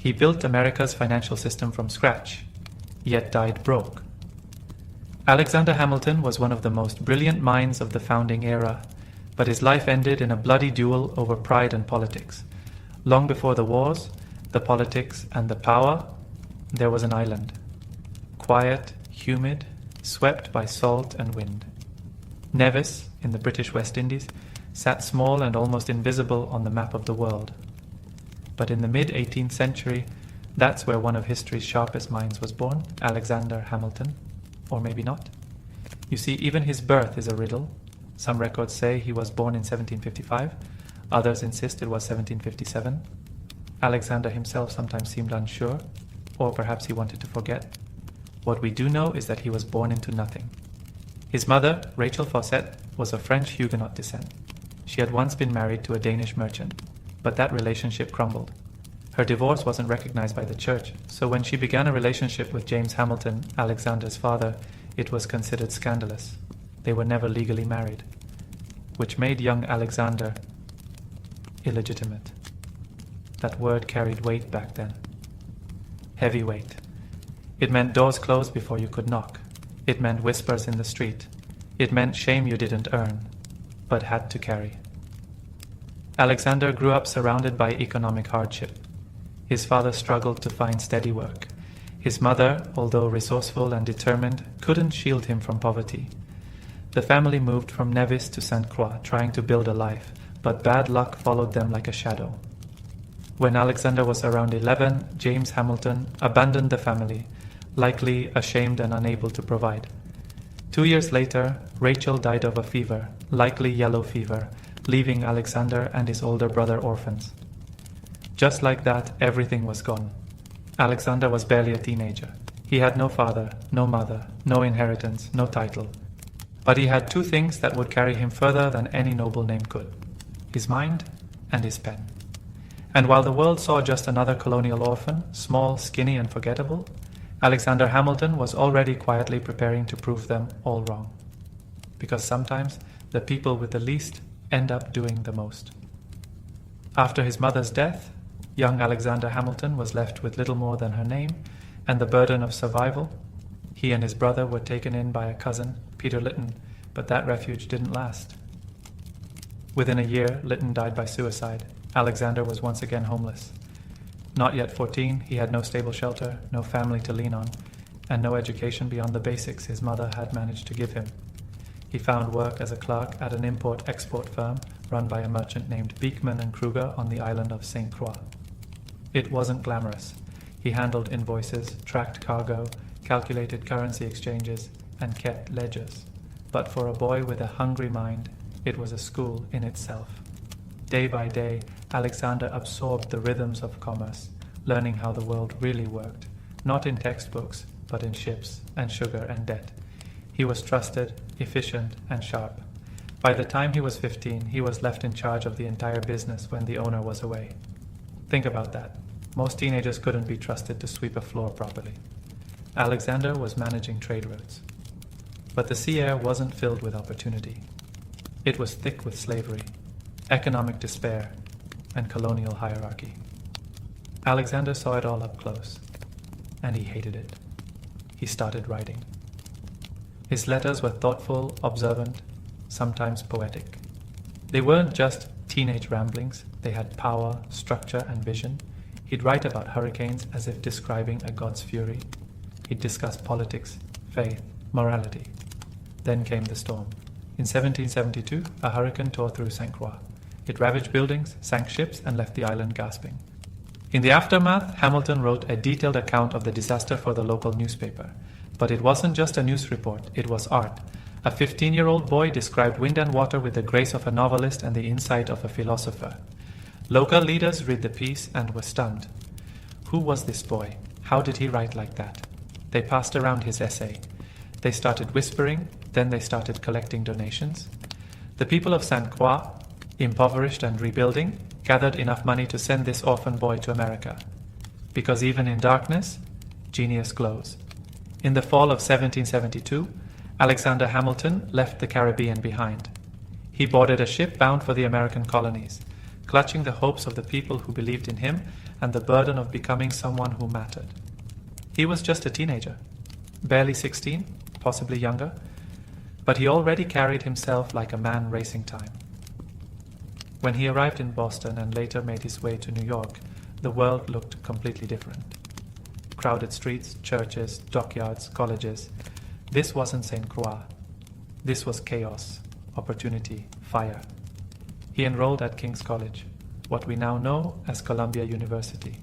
He built America's financial system from scratch, yet died broke. Alexander Hamilton was one of the most brilliant minds of the founding era, but his life ended in a bloody duel over pride and politics. Long before the wars, the politics, and the power, there was an island. Quiet, humid, swept by salt and wind. Nevis, in the British West Indies, sat small and almost invisible on the map of the world. But in the mid-18th century, that's where one of history's sharpest minds was born, Alexander Hamilton. Or maybe not. You see, even his birth is a riddle. Some records say he was born in 1755, others insist it was 1757. Alexander himself sometimes seemed unsure, or perhaps he wanted to forget. What we do know is that he was born into nothing. His mother, Rachel Fawcett, was of French Huguenot descent. She had once been married to a Danish merchant, but that relationship crumbled. Her divorce wasn't recognized by the church, so when she began a relationship with James Hamilton, Alexander's father, it was considered scandalous. They were never legally married, which made young Alexander illegitimate. That word carried weight back then. Heavy weight. It meant doors closed before you could knock. It meant whispers in the street. It meant shame you didn't earn, but had to carry. Alexander grew up surrounded by economic hardship. His father struggled to find steady work. His mother, although resourceful and determined, couldn't shield him from poverty. The family moved from Nevis to St. Croix, trying to build a life, but bad luck followed them like a shadow. When Alexander was around 11, James Hamilton abandoned the family, likely ashamed and unable to provide. 2 years later, Rachel died of a fever, likely yellow fever, leaving Alexander and his older brother orphans. Just like that, everything was gone. Alexander was barely a teenager. He had no father, no mother, no inheritance, no title. But he had two things that would carry him further than any noble name could: his mind and his pen. And while the world saw just another colonial orphan, small, skinny, and forgettable, Alexander Hamilton was already quietly preparing to prove them all wrong. Because sometimes the people with the least end up doing the most. After his mother's death, young Alexander Hamilton was left with little more than her name and the burden of survival. He and his brother were taken in by a cousin, Peter Lytton, but that refuge didn't last. Within a year, Lytton died by suicide. Alexander was once again homeless. Not yet 14, he had no stable shelter, no family to lean on, and no education beyond the basics his mother had managed to give him. He found work as a clerk at an import-export firm run by a merchant named Beekman and Kruger on the island of St. Croix. It wasn't glamorous. He handled invoices, tracked cargo, calculated currency exchanges, and kept ledgers. But for a boy with a hungry mind, it was a school in itself. Day by day, Alexander absorbed the rhythms of commerce, learning how the world really worked, not in textbooks, but in ships and sugar and debt. He was trusted, efficient, and sharp. By the time he was 15, he was left in charge of the entire business when the owner was away. Think about that. Most teenagers couldn't be trusted to sweep a floor properly. Alexander was managing trade routes. But the sea air wasn't filled with opportunity. It was thick with slavery, economic despair, and colonial hierarchy. Alexander saw it all up close, and he hated it. He started writing. His letters were thoughtful, observant, sometimes poetic. They weren't just teenage ramblings, they had power, structure, and vision. He'd write about hurricanes as if describing a god's fury. He'd discuss politics, faith, morality. Then came the storm. In 1772, a hurricane tore through St. Croix. It ravaged buildings, sank ships, and left the island gasping. In the aftermath, Hamilton wrote a detailed account of the disaster for the local newspaper. But it wasn't just a news report, it was art. A 15-year-old boy described wind and water with the grace of a novelist and the insight of a philosopher. Local leaders read the piece and were stunned. Who was this boy? How did he write like that? They passed around his essay. They started whispering, then they started collecting donations. The people of St. Croix, impoverished and rebuilding, gathered enough money to send this orphan boy to America. Because even in darkness, genius glows. In the fall of 1772, Alexander Hamilton left the Caribbean behind. He boarded a ship bound for the American colonies. Clutching the hopes of the people who believed in him, and the burden of becoming someone who mattered. He was just a teenager, barely 16, possibly younger, but he already carried himself like a man racing time. When he arrived in Boston and later made his way to New York, the world looked completely different. Crowded streets, churches, dockyards, colleges. This wasn't St. Croix. This was chaos, opportunity, fire. He enrolled at King's College, what we now know as Columbia University.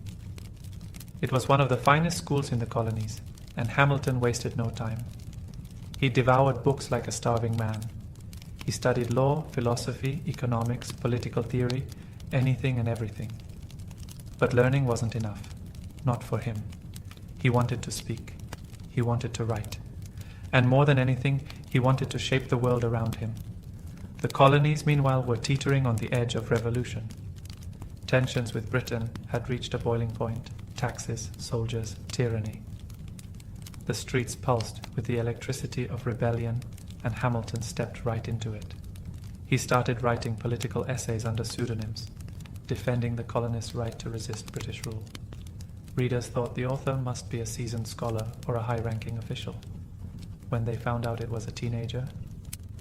It was one of the finest schools in the colonies, and Hamilton wasted no time. He devoured books like a starving man. He studied law, philosophy, economics, political theory, anything and everything. But learning wasn't enough, not for him. He wanted to speak. He wanted to write. And more than anything, he wanted to shape the world around him. The colonies, meanwhile, were teetering on the edge of revolution. Tensions with Britain had reached a boiling point. Taxes, soldiers, tyranny. The streets pulsed with the electricity of rebellion, and Hamilton stepped right into it. He started writing political essays under pseudonyms, defending the colonists' right to resist British rule. Readers thought the author must be a seasoned scholar or a high-ranking official. When they found out it was a teenager,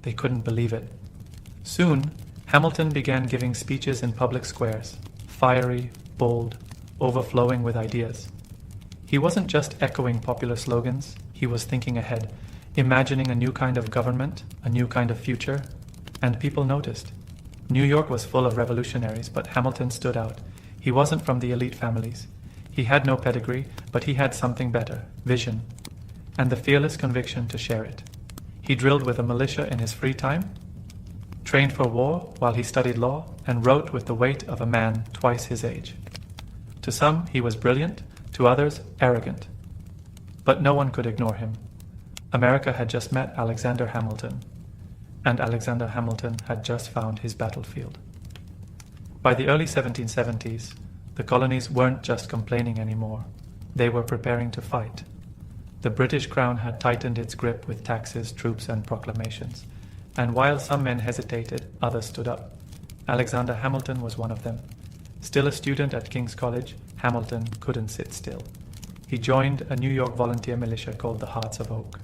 they couldn't believe it. Soon, Hamilton began giving speeches in public squares, fiery, bold, overflowing with ideas. He wasn't just echoing popular slogans, he was thinking ahead, imagining a new kind of government, a new kind of future, and people noticed. New York was full of revolutionaries, but Hamilton stood out. He wasn't from the elite families. He had no pedigree, but he had something better, vision, and the fearless conviction to share it. He drilled with a militia in his free time, trained for war while he studied law, and wrote with the weight of a man twice his age. To some, he was brilliant, to others, arrogant. But no one could ignore him. America had just met Alexander Hamilton, and Alexander Hamilton had just found his battlefield. By the early 1770s, the colonies weren't just complaining anymore. They were preparing to fight. The British Crown had tightened its grip with taxes, troops, and proclamations. And while some men hesitated, others stood up. Alexander Hamilton was one of them. Still a student at King's College, Hamilton couldn't sit still. He joined a New York volunteer militia called the Hearts of Oak.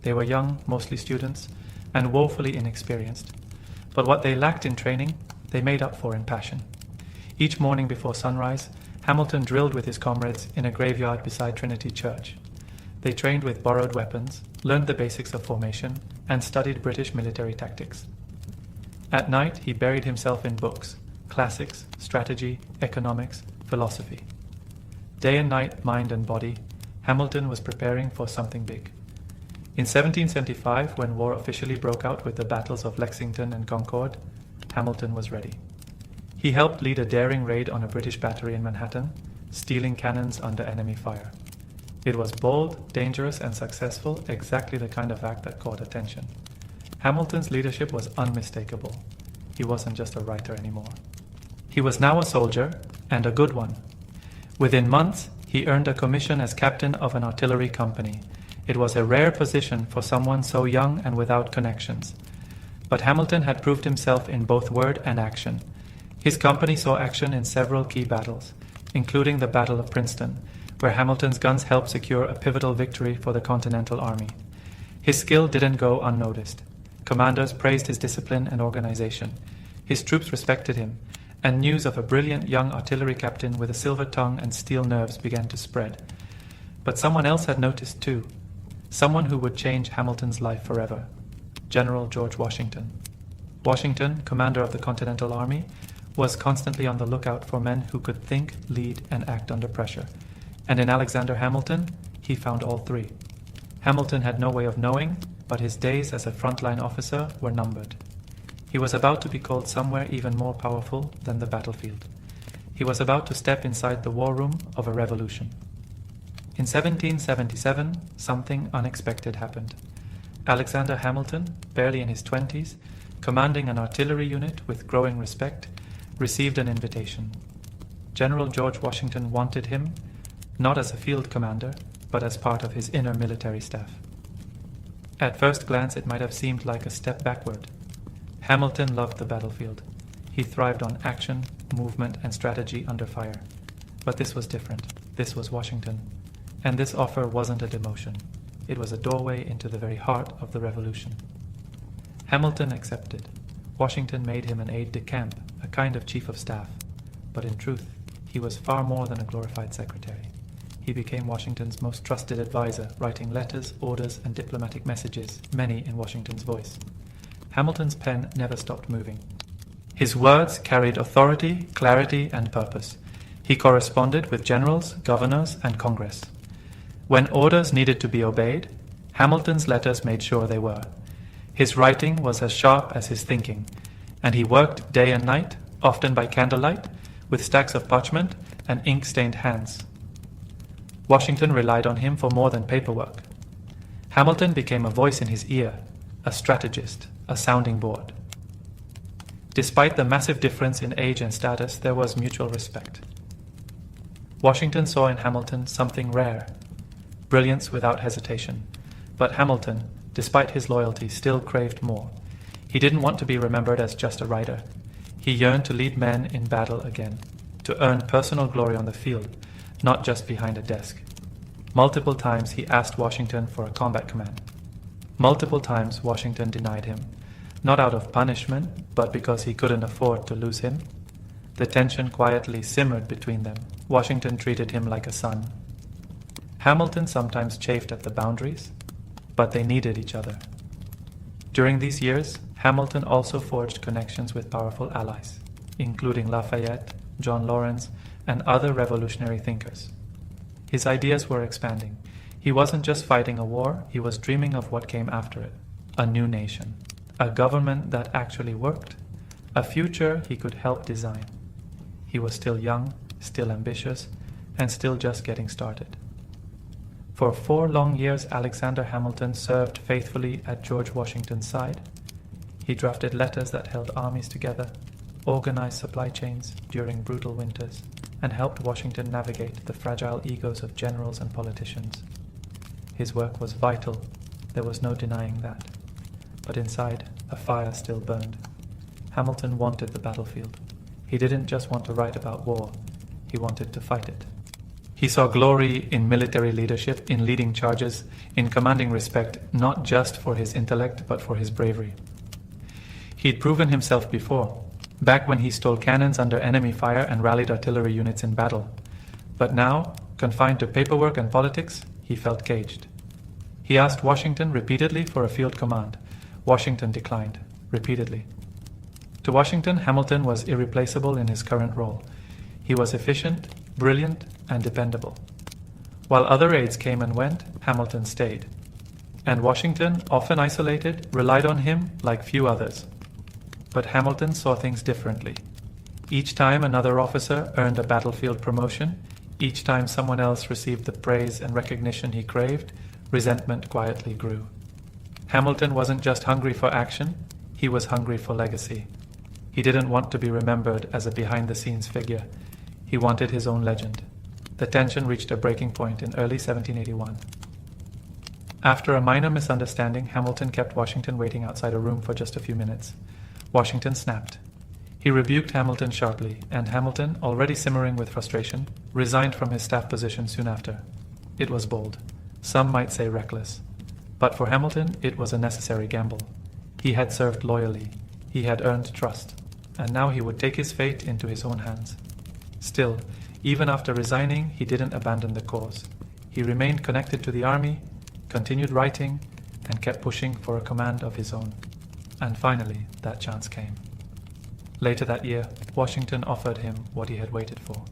They were young, mostly students, and woefully inexperienced. But what they lacked in training, they made up for in passion. Each morning before sunrise, Hamilton drilled with his comrades in a graveyard beside Trinity Church. They trained with borrowed weapons, learned the basics of formation, and studied British military tactics. At night, he buried himself in books, classics, strategy, economics, philosophy. Day and night, mind and body, Hamilton was preparing for something big. In 1775, when war officially broke out with the battles of Lexington and Concord, Hamilton was ready. He helped lead a daring raid on a British battery in Manhattan, stealing cannons under enemy fire. It was bold, dangerous, and successful, exactly the kind of act that caught attention. Hamilton's leadership was unmistakable. He wasn't just a writer anymore. He was now a soldier, and a good one. Within months, he earned a commission as captain of an artillery company. It was a rare position for someone so young and without connections. But Hamilton had proved himself in both word and action. His company saw action in several key battles, including the Battle of Princeton, where Hamilton's guns helped secure a pivotal victory for the Continental Army. His skill didn't go unnoticed. Commanders praised his discipline and organization. His troops respected him, and news of a brilliant young artillery captain with a silver tongue and steel nerves began to spread. But someone else had noticed too. Someone who would change Hamilton's life forever. General George Washington. Washington, commander of the Continental Army, was constantly on the lookout for men who could think, lead, and act under pressure. And in Alexander Hamilton, he found all three. Hamilton had no way of knowing, but his days as a frontline officer were numbered. He was about to be called somewhere even more powerful than the battlefield. He was about to step inside the war room of a revolution. In 1777, something unexpected happened. Alexander Hamilton, barely in his 20s, commanding an artillery unit with growing respect, received an invitation. General George Washington wanted him, not as a field commander, but as part of his inner military staff. At first glance, it might have seemed like a step backward. Hamilton loved the battlefield. He thrived on action, movement, and strategy under fire. But this was different. This was Washington. And this offer wasn't a demotion. It was a doorway into the very heart of the revolution. Hamilton accepted. Washington made him an aide-de-camp, a kind of chief of staff. But in truth, he was far more than a glorified secretary. He became Washington's most trusted advisor, writing letters, orders, and diplomatic messages, many in Washington's voice. Hamilton's pen never stopped moving. His words carried authority, clarity, and purpose. He corresponded with generals, governors, and Congress. When orders needed to be obeyed, Hamilton's letters made sure they were. His writing was as sharp as his thinking, and he worked day and night, often by candlelight, with stacks of parchment and ink-stained hands. Washington relied on him for more than paperwork. Hamilton became a voice in his ear, a strategist, a sounding board. Despite the massive difference in age and status, there was mutual respect. Washington saw in Hamilton something rare, brilliance without hesitation. But Hamilton, despite his loyalty, still craved more. He didn't want to be remembered as just a writer. He yearned to lead men in battle again, to earn personal glory on the field, not just behind a desk. Multiple times he asked Washington for a combat command. Multiple times Washington denied him, not out of punishment, but because he couldn't afford to lose him. The tension quietly simmered between them. Washington treated him like a son. Hamilton sometimes chafed at the boundaries, but they needed each other. During these years, Hamilton also forged connections with powerful allies, including Lafayette, John Lawrence, and other revolutionary thinkers. His ideas were expanding. He wasn't just fighting a war, he was dreaming of what came after it. A new nation. A government that actually worked. A future he could help design. He was still young, still ambitious, and still just getting started. For 4 long years, Alexander Hamilton served faithfully at George Washington's side. He drafted letters that held armies together, organized supply chains during brutal winters, and helped Washington navigate the fragile egos of generals and politicians. His work was vital, there was no denying that. But inside, a fire still burned. Hamilton wanted the battlefield. He didn't just want to write about war, he wanted to fight it. He saw glory in military leadership, in leading charges, in commanding respect, not just for his intellect, but for his bravery. He'd proven himself before, back when he stole cannons under enemy fire and rallied artillery units in battle. But now, confined to paperwork and politics, he felt caged. He asked Washington repeatedly for a field command. Washington declined, repeatedly. To Washington, Hamilton was irreplaceable in his current role. He was efficient, brilliant, and dependable. While other aides came and went, Hamilton stayed. And Washington, often isolated, relied on him like few others. But Hamilton saw things differently. Each time another officer earned a battlefield promotion, each time someone else received the praise and recognition he craved, resentment quietly grew. Hamilton wasn't just hungry for action, he was hungry for legacy. He didn't want to be remembered as a behind-the-scenes figure. He wanted his own legend. The tension reached a breaking point in early 1781. After a minor misunderstanding, Hamilton kept Washington waiting outside a room for just a few minutes. Washington snapped. He rebuked Hamilton sharply, and Hamilton, already simmering with frustration, resigned from his staff position soon after. It was bold. Some might say reckless. But for Hamilton, it was a necessary gamble. He had served loyally. He had earned trust. And now he would take his fate into his own hands. Still, even after resigning, he didn't abandon the cause. He remained connected to the army, continued writing, and kept pushing for a command of his own. And finally, that chance came. Later that year, Washington offered him what he had waited for,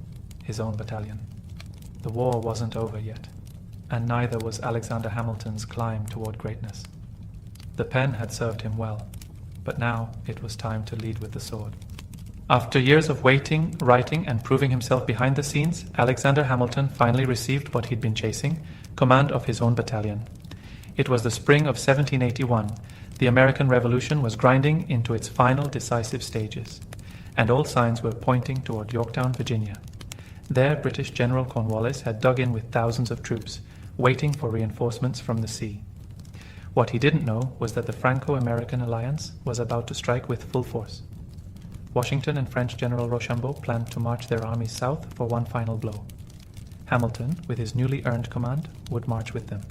his own battalion. The war wasn't over yet, and neither was Alexander Hamilton's climb toward greatness. The pen had served him well, but now it was time to lead with the sword. After years of waiting, writing, and proving himself behind the scenes, Alexander Hamilton finally received what he'd been chasing, command of his own battalion. It was the spring of 1781. The American Revolution was grinding into its final decisive stages, and all signs were pointing toward Yorktown, Virginia. There, British General Cornwallis had dug in with thousands of troops, waiting for reinforcements from the sea. What he didn't know was that the Franco-American alliance was about to strike with full force. Washington and French General Rochambeau planned to march their armies south for one final blow. Hamilton, with his newly earned command, would march with them.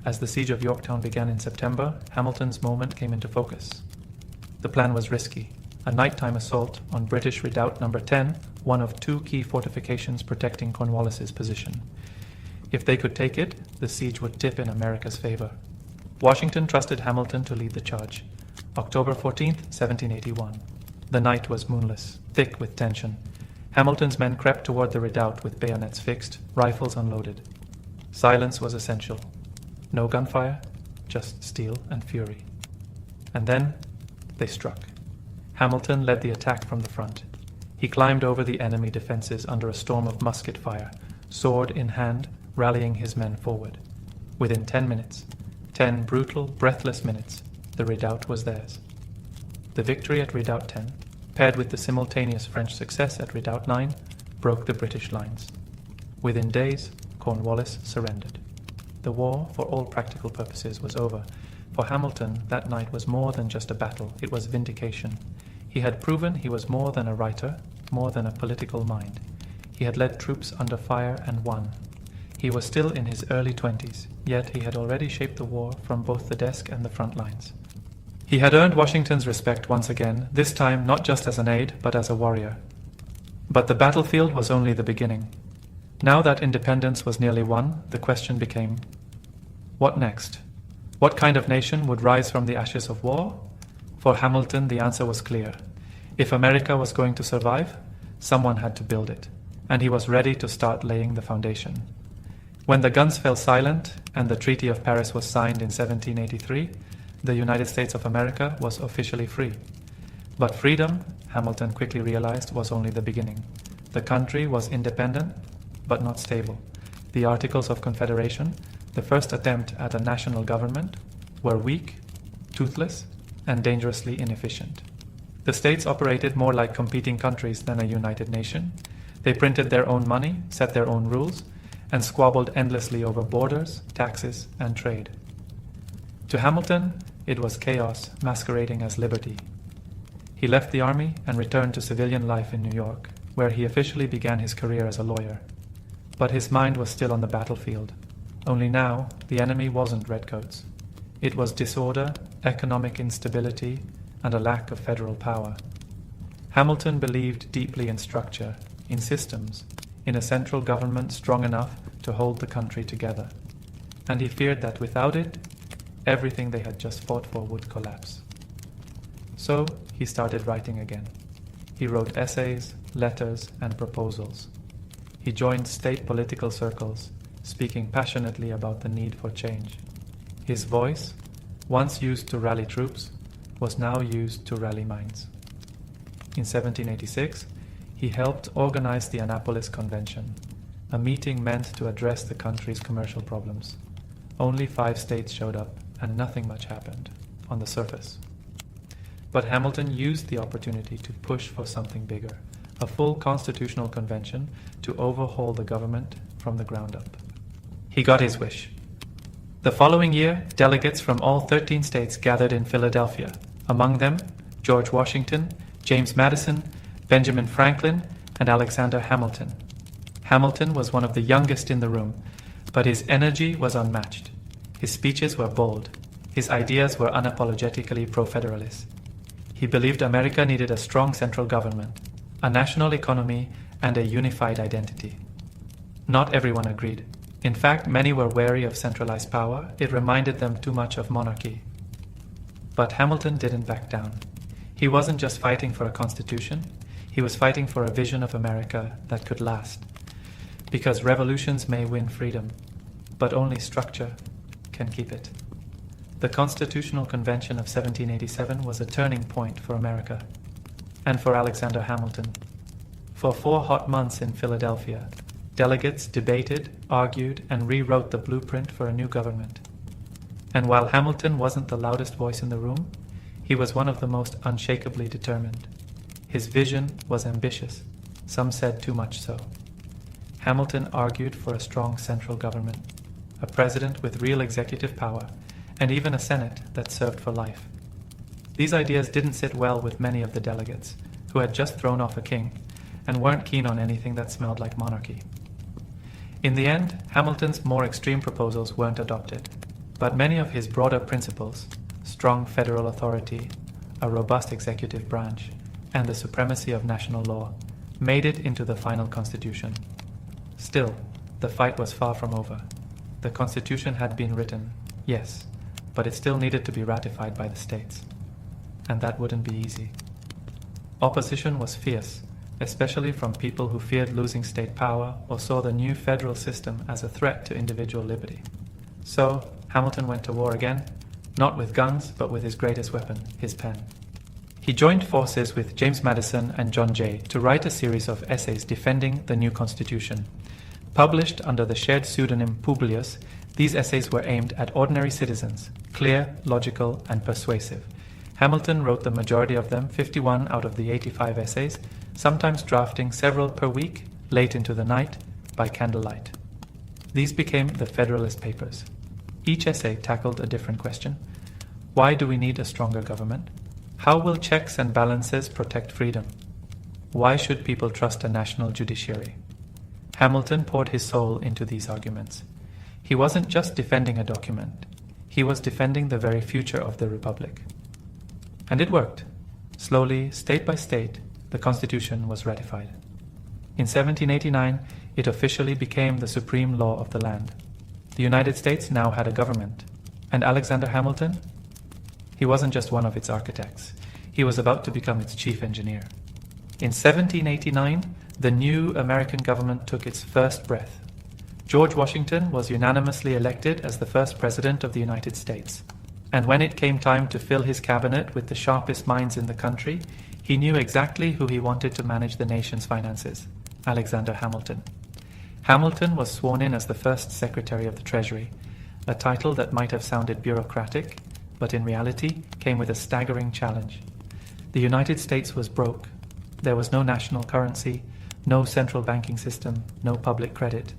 As the siege of Yorktown began in September, Hamilton's moment came into focus. The plan was risky, a nighttime assault on British Redoubt No. 10, one of two key fortifications protecting Cornwallis's position. If they could take it, the siege would tip in America's favor. Washington trusted Hamilton to lead the charge. October 14th, 1781. The night was moonless, thick with tension. Hamilton's men crept toward the redoubt with bayonets fixed, rifles unloaded. Silence was essential. No gunfire, just steel and fury. And then they struck. Hamilton led the attack from the front. He climbed over the enemy defenses under a storm of musket fire, sword in hand, rallying his men forward. Within 10 minutes, 10 brutal, breathless minutes, the redoubt was theirs. The victory at Redoubt 10, paired with the simultaneous French success at Redoubt 9, broke the British lines. Within days, Cornwallis surrendered. The war, for all practical purposes, was over. For Hamilton, that night was more than just a battle, it was vindication. He had proven he was more than a writer, more than a political mind. He had led troops under fire and won. He was still in his early 20s, yet he had already shaped the war from both the desk and the front lines. He had earned Washington's respect once again, this time not just as an aide, but as a warrior. But the battlefield was only the beginning. Now that independence was nearly won, the question became, what next? What kind of nation would rise from the ashes of war? For Hamilton, the answer was clear. If America was going to survive, someone had to build it, and he was ready to start laying the foundation. When the guns fell silent and the Treaty of Paris was signed in 1783, the United States of America was officially free. But freedom, Hamilton quickly realized, was only the beginning. The country was independent, but not stable. The Articles of Confederation, the first attempt at a national government, were weak, toothless, and dangerously inefficient. The states operated more like competing countries than a united nation. They printed their own money, set their own rules, and squabbled endlessly over borders, taxes, and trade. To Hamilton, it was chaos masquerading as liberty. He left the army and returned to civilian life in New York, where he officially began his career as a lawyer. But his mind was still on the battlefield. Only now, the enemy wasn't redcoats. It was disorder, economic instability, and a lack of federal power. Hamilton believed deeply in structure, in systems, in a central government strong enough to hold the country together. And he feared that without it, everything they had just fought for would collapse. So he started writing again. He wrote essays, letters, and proposals. He joined state political circles, speaking passionately about the need for change. His voice, once used to rally troops, was now used to rally minds. In 1786, he helped organize the Annapolis Convention, a meeting meant to address the country's commercial problems. Only 5 states showed up, and nothing much happened, on the surface. But Hamilton used the opportunity to push for something bigger, a full constitutional convention to overhaul the government from the ground up. He got his wish. The following year, delegates from all 13 states gathered in Philadelphia, among them George Washington, James Madison, Benjamin Franklin, and Alexander Hamilton. Hamilton was one of the youngest in the room, but his energy was unmatched. His speeches were bold. His ideas were unapologetically pro-federalist. He believed America needed a strong central government, a national economy, and a unified identity. Not everyone agreed. In fact, many were wary of centralized power. It reminded them too much of monarchy. But Hamilton didn't back down. He wasn't just fighting for a constitution. He was fighting for a vision of America that could last. Because revolutions may win freedom, but only structure can keep it. The Constitutional Convention of 1787 was a turning point for America, and for Alexander Hamilton. For 4 hot months in Philadelphia, delegates debated, argued, and rewrote the blueprint for a new government. And while Hamilton wasn't the loudest voice in the room, he was one of the most unshakably determined. His vision was ambitious, some said too much so. Hamilton argued for a strong central government, a president with real executive power, and even a Senate that served for life. These ideas didn't sit well with many of the delegates, who had just thrown off a king and weren't keen on anything that smelled like monarchy. In the end, Hamilton's more extreme proposals weren't adopted, but many of his broader principles, strong federal authority, a robust executive branch, and the supremacy of national law, made it into the final constitution. Still, the fight was far from over. The constitution had been written, yes, but it still needed to be ratified by the states. And that wouldn't be easy. Opposition was fierce, especially from people who feared losing state power or saw the new federal system as a threat to individual liberty. So, Hamilton went to war again, not with guns, but with his greatest weapon, his pen. He joined forces with James Madison and John Jay to write a series of essays defending the new constitution. Published under the shared pseudonym Publius, these essays were aimed at ordinary citizens, clear, logical, and persuasive. Hamilton wrote the majority of them, 51 out of the 85 essays, sometimes drafting several per week, late into the night, by candlelight. These became the Federalist Papers. Each essay tackled a different question. Why do we need a stronger government? How will checks and balances protect freedom? Why should people trust a national judiciary? Hamilton poured his soul into these arguments. He wasn't just defending a document. He was defending the very future of the Republic. And it worked. Slowly, state by state, the Constitution was ratified. In 1789, it officially became the supreme law of the land. The United States now had a government. And Alexander Hamilton? He wasn't just one of its architects. He was about to become its chief engineer. In 1789, the new American government took its first breath. George Washington was unanimously elected as the first president of the United States. And when it came time to fill his cabinet with the sharpest minds in the country, he knew exactly who he wanted to manage the nation's finances: Alexander Hamilton. Hamilton was sworn in as the first Secretary of the Treasury, a title that might have sounded bureaucratic, but in reality came with a staggering challenge. The United States was broke. There was no national currency, no central banking system, no public credit.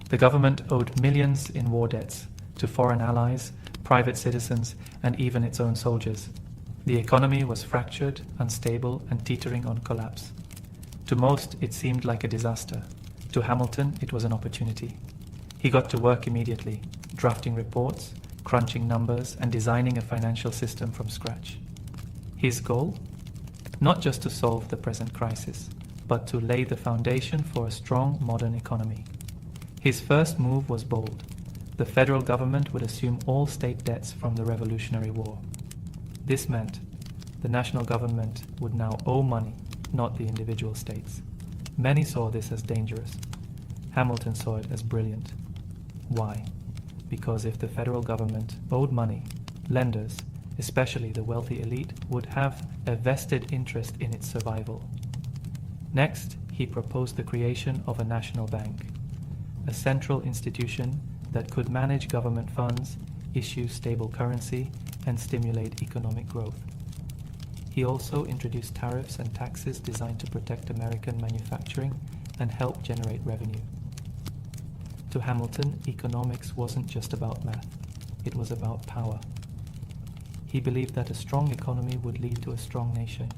The government owed millions in war debts to foreign allies, private citizens, and even its own soldiers. The economy was fractured, unstable, and teetering on collapse. To most, it seemed like a disaster. To Hamilton, it was an opportunity. He got to work immediately, drafting reports, crunching numbers, and designing a financial system from scratch. His goal? Not just to solve the present crisis, but to lay the foundation for a strong modern economy. His first move was bold. The federal government would assume all state debts from the Revolutionary War. This meant the national government would now owe money, not the individual states. Many saw this as dangerous. Hamilton saw it as brilliant. Why? Because if the federal government owed money, lenders, especially the wealthy elite, would have a vested interest in its survival. Next, he proposed the creation of a national bank, a central institution that could manage government funds, issue stable currency, and stimulate economic growth. He also introduced tariffs and taxes designed to protect American manufacturing and help generate revenue. To Hamilton, economics wasn't just about math, it was about power. He believed that a strong economy would lead to a strong nation,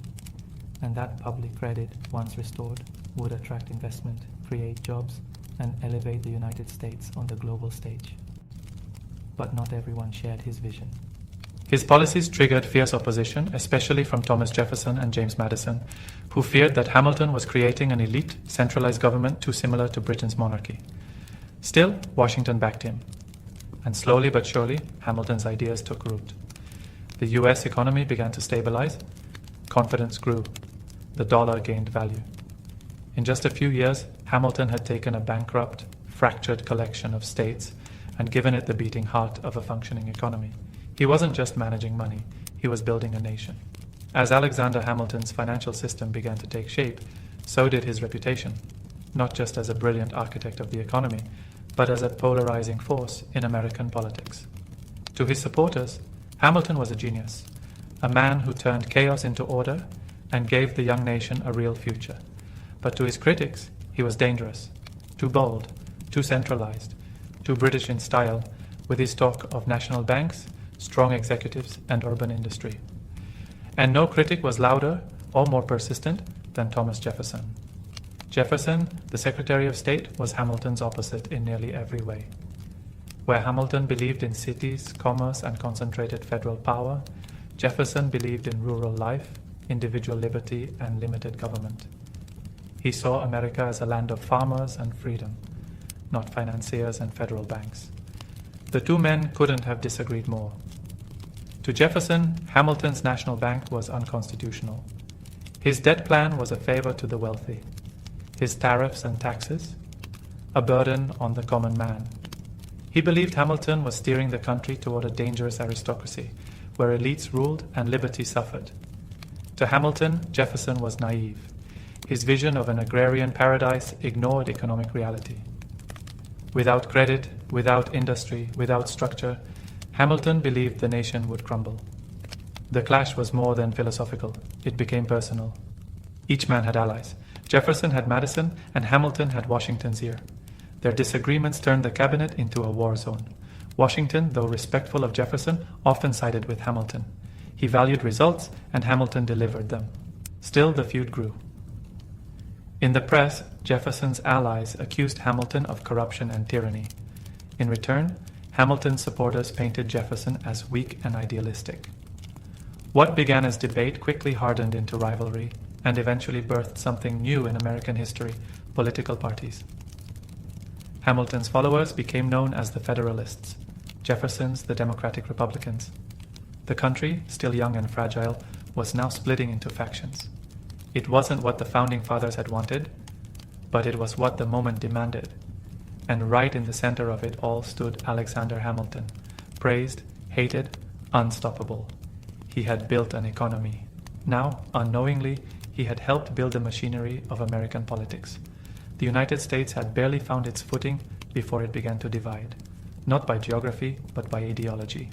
and that public credit, once restored, would attract investment, create jobs, and elevate the United States on the global stage. But not everyone shared his vision. His policies triggered fierce opposition, especially from Thomas Jefferson and James Madison, who feared that Hamilton was creating an elite, centralized government too similar to Britain's monarchy. Still, Washington backed him. And slowly but surely, Hamilton's ideas took root. The US economy began to stabilize. Confidence grew. The dollar gained value. In just a few years, Hamilton had taken a bankrupt, fractured collection of states and given it the beating heart of a functioning economy. He wasn't just managing money, he was building a nation. As Alexander Hamilton's financial system began to take shape, so did his reputation, not just as a brilliant architect of the economy, but as a polarizing force in American politics. To his supporters, Hamilton was a genius, a man who turned chaos into order and gave the young nation a real future. But to his critics, he was dangerous, too bold, too centralized, too British in style, with his talk of national banks, strong executives, and urban industry. and no critic was louder or more persistent than Thomas Jefferson. Jefferson, the Secretary of State, was Hamilton's opposite in nearly every way. Where Hamilton believed in cities, commerce, and concentrated federal power, Jefferson believed in rural life, individual liberty, and limited government. He saw America as a land of farmers and freedom, not financiers and federal banks. The two men couldn't have disagreed more. To Jefferson, Hamilton's national bank was unconstitutional. His debt plan was a favor to the wealthy. His tariffs and taxes, a burden on the common man. He believed Hamilton was steering the country toward a dangerous aristocracy, where elites ruled and liberty suffered. To Hamilton, Jefferson was naive. His vision of an agrarian paradise ignored economic reality. Without credit, without industry, without structure, Hamilton believed the nation would crumble. The clash was more than philosophical. It became personal. Each man had allies. Jefferson had Madison, and Hamilton had Washington's ear. Their disagreements turned the cabinet into a war zone. Washington, though respectful of Jefferson, often sided with Hamilton. He valued results, and Hamilton delivered them. Still, the feud grew. In the press, Jefferson's allies accused Hamilton of corruption and tyranny. In return, Hamilton's supporters painted Jefferson as weak and idealistic. What began as debate quickly hardened into rivalry and eventually birthed something new in American history: political parties. Hamilton's followers became known as the Federalists, Jefferson's the Democratic Republicans. The country, still young and fragile, was now splitting into factions. It wasn't what the Founding Fathers had wanted, but it was what the moment demanded. And right in the center of it all stood Alexander Hamilton, praised, hated, unstoppable. He had built an economy. Now, unknowingly, he had helped build the machinery of American politics. The United States had barely found its footing before it began to divide, not by geography, but by ideology.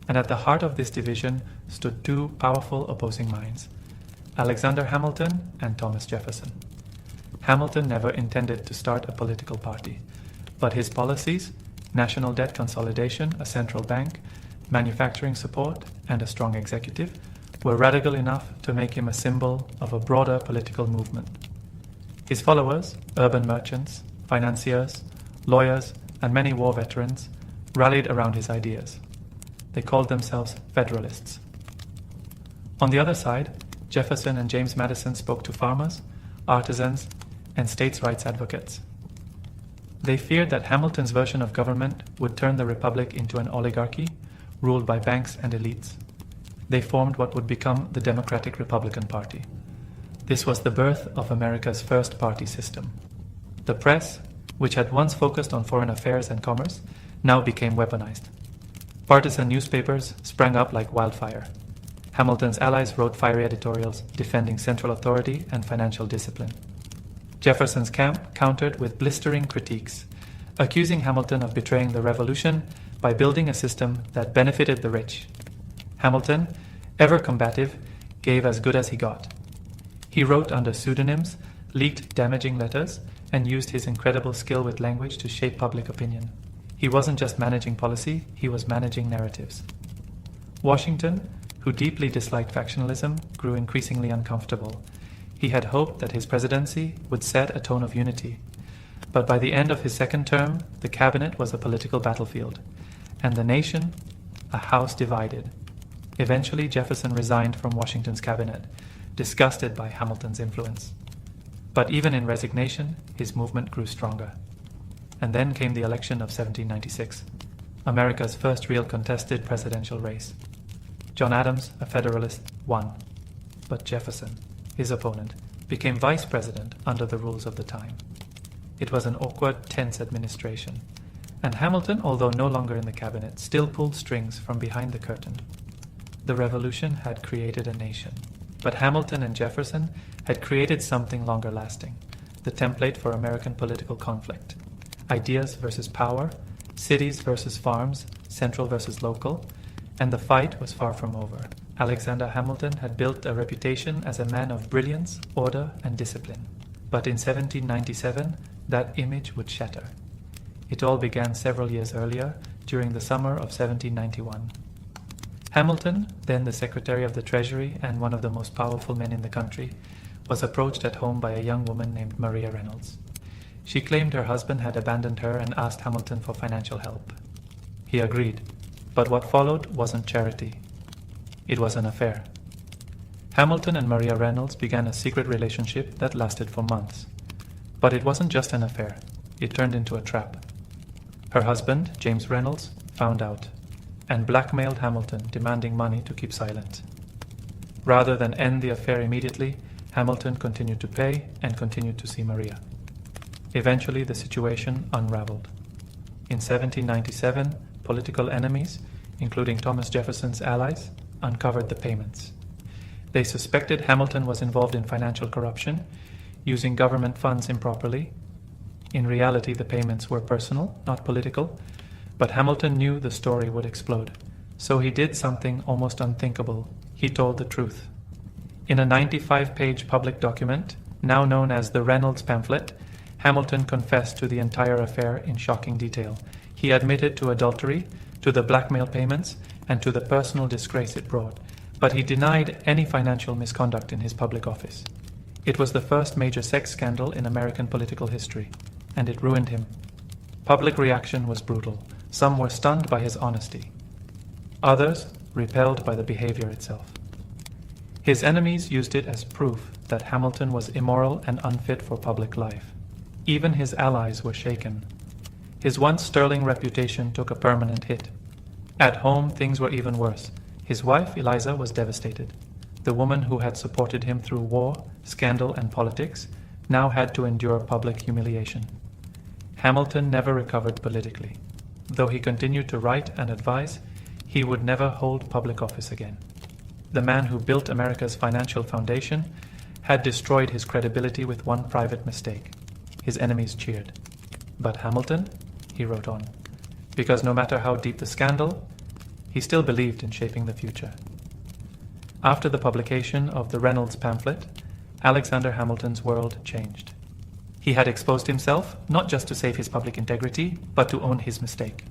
And at the heart of this division stood two powerful opposing minds, Alexander Hamilton and Thomas Jefferson. Hamilton never intended to start a political party, but his policies, national debt consolidation, a central bank, manufacturing support, and a strong executive, were radical enough to make him a symbol of a broader political movement. His followers, urban merchants, financiers, lawyers, and many war veterans, rallied around his ideas. They called themselves Federalists. On the other side, Jefferson and James Madison spoke to farmers, artisans, and states' rights advocates. They feared that Hamilton's version of government would turn the republic into an oligarchy ruled by banks and elites. They formed what would become the Democratic Republican Party. This was the birth of America's first party system. The press, which had once focused on foreign affairs and commerce, now became weaponized. Partisan newspapers sprang up like wildfire. Hamilton's allies wrote fiery editorials defending central authority and financial discipline. Jefferson's camp countered with blistering critiques, accusing Hamilton of betraying the revolution by building a system that benefited the rich. Hamilton, ever combative, gave as good as he got. He wrote under pseudonyms, leaked damaging letters, and used his incredible skill with language to shape public opinion. He wasn't just managing policy, he was managing narratives. Washington, who deeply disliked factionalism, grew increasingly uncomfortable. He had hoped that his presidency would set a tone of unity. But by the end of his second term, the cabinet was a political battlefield, and the nation, a house divided. Eventually, Jefferson resigned from Washington's cabinet, disgusted by Hamilton's influence. But even in resignation, his movement grew stronger. And then came the election of 1796, America's first real contested presidential race. John Adams, a Federalist, won. But Jefferson, his opponent, became vice president under the rules of the time. It was an awkward, tense administration. And Hamilton, although no longer in the cabinet, still pulled strings from behind the curtain. The revolution had created a nation. But Hamilton and Jefferson had created something longer lasting, the template for American political conflict. Ideas versus power, cities versus farms, central versus local, and the fight was far from over. Alexander Hamilton had built a reputation as a man of brilliance, order, and discipline. But in 1797, that image would shatter. It all began several years earlier, during the summer of 1791. Hamilton, then the Secretary of the Treasury and one of the most powerful men in the country, was approached at home by a young woman named Maria Reynolds. She claimed her husband had abandoned her and asked Hamilton for financial help. He agreed, but what followed wasn't charity. It was an affair. Hamilton and Maria Reynolds began a secret relationship that lasted for months. But it wasn't just an affair. It turned into a trap. Her husband, James Reynolds, found out and blackmailed Hamilton, demanding money to keep silent. Rather than end the affair immediately, Hamilton continued to pay and continued to see Maria. Eventually, the situation unraveled. In 1797, political enemies, including Thomas Jefferson's allies, uncovered the payments. They suspected Hamilton was involved in financial corruption, using government funds improperly. In reality, the payments were personal, not political, but Hamilton knew the story would explode. So he did something almost unthinkable. He told the truth. In a 95-page public document, now known as the Reynolds pamphlet, Hamilton confessed to the entire affair in shocking detail. He admitted to adultery, to the blackmail payments, and to the personal disgrace it brought, but he denied any financial misconduct in his public office. It was the first major sex scandal in American political history, and it ruined him. Public reaction was brutal. Some were stunned by his honesty. Others repelled by the behavior itself. His enemies used it as proof that Hamilton was immoral and unfit for public life. Even his allies were shaken. His once sterling reputation took a permanent hit. At home, things were even worse. His wife, Eliza, was devastated. The woman who had supported him through war, scandal, and politics now had to endure public humiliation. Hamilton never recovered politically. Though he continued to write and advise, he would never hold public office again. The man who built America's financial foundation had destroyed his credibility with one private mistake. His enemies cheered. But Hamilton, he wrote on, because no matter how deep the scandal, he still believed in shaping the future. After the publication of the Reynolds pamphlet, Alexander Hamilton's world changed. He had exposed himself, not just to save his public integrity, but to own his mistake.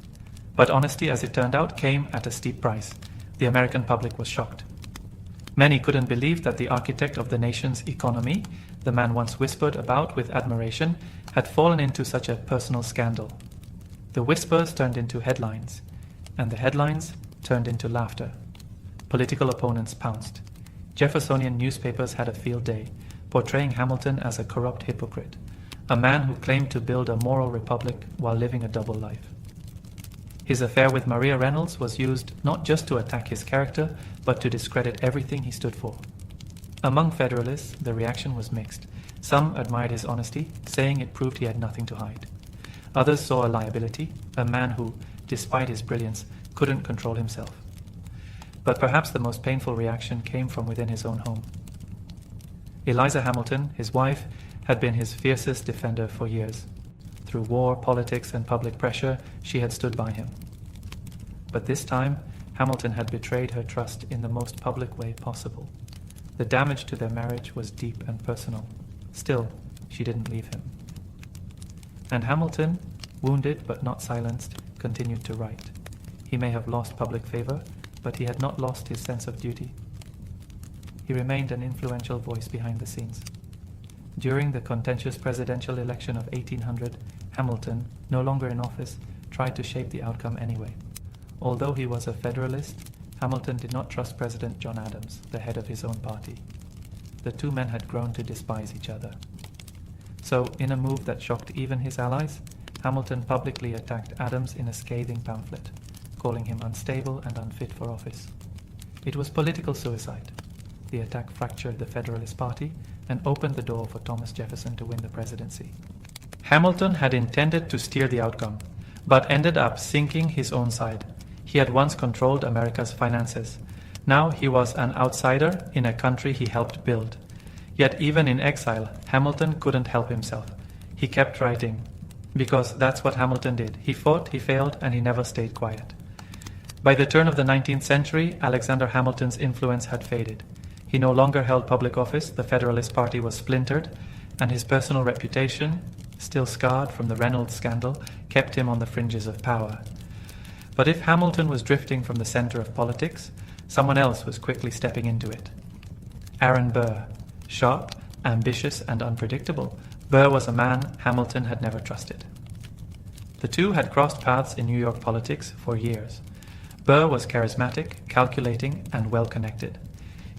But honesty, as it turned out, came at a steep price. The American public was shocked. Many couldn't believe that the architect of the nation's economy, the man once whispered about with admiration, had fallen into such a personal scandal. The whispers turned into headlines, and the headlines turned into laughter. Political opponents pounced. Jeffersonian newspapers had a field day, portraying Hamilton as a corrupt hypocrite, a man who claimed to build a moral republic while living a double life. His affair with Maria Reynolds was used not just to attack his character, but to discredit everything he stood for. Among Federalists, the reaction was mixed. Some admired his honesty, saying it proved he had nothing to hide. Others saw a liability, a man who, despite his brilliance, couldn't control himself. But perhaps the most painful reaction came from within his own home. Eliza Hamilton, his wife, had been his fiercest defender for years. Through war, politics, and public pressure, she had stood by him. But this time, Hamilton had betrayed her trust in the most public way possible. The damage to their marriage was deep and personal. Still, she didn't leave him. And Hamilton, wounded but not silenced, continued to write. He may have lost public favor, but he had not lost his sense of duty. He remained an influential voice behind the scenes. During the contentious presidential election of 1800, Hamilton, no longer in office, tried to shape the outcome anyway. Although he was a Federalist, Hamilton did not trust President John Adams, the head of his own party. The two men had grown to despise each other. So, in a move that shocked even his allies, Hamilton publicly attacked Adams in a scathing pamphlet, calling him unstable and unfit for office. It was political suicide. The attack fractured the Federalist Party and opened the door for Thomas Jefferson to win the presidency. Hamilton had intended to steer the outcome, but ended up sinking his own side. He had once controlled America's finances. Now he was an outsider in a country he helped build. Yet even in exile, Hamilton couldn't help himself. He kept writing, because that's what Hamilton did. He fought, he failed, and he never stayed quiet. By the turn of the 19th century, Alexander Hamilton's influence had faded. He no longer held public office, the Federalist Party was splintered, and his personal reputation, still scarred from the Reynolds scandal, kept him on the fringes of power. But if Hamilton was drifting from the center of politics, someone else was quickly stepping into it. Aaron Burr. Sharp, ambitious, and unpredictable, Burr was a man Hamilton had never trusted. The two had crossed paths in New York politics for years. Burr was charismatic, calculating, and well-connected.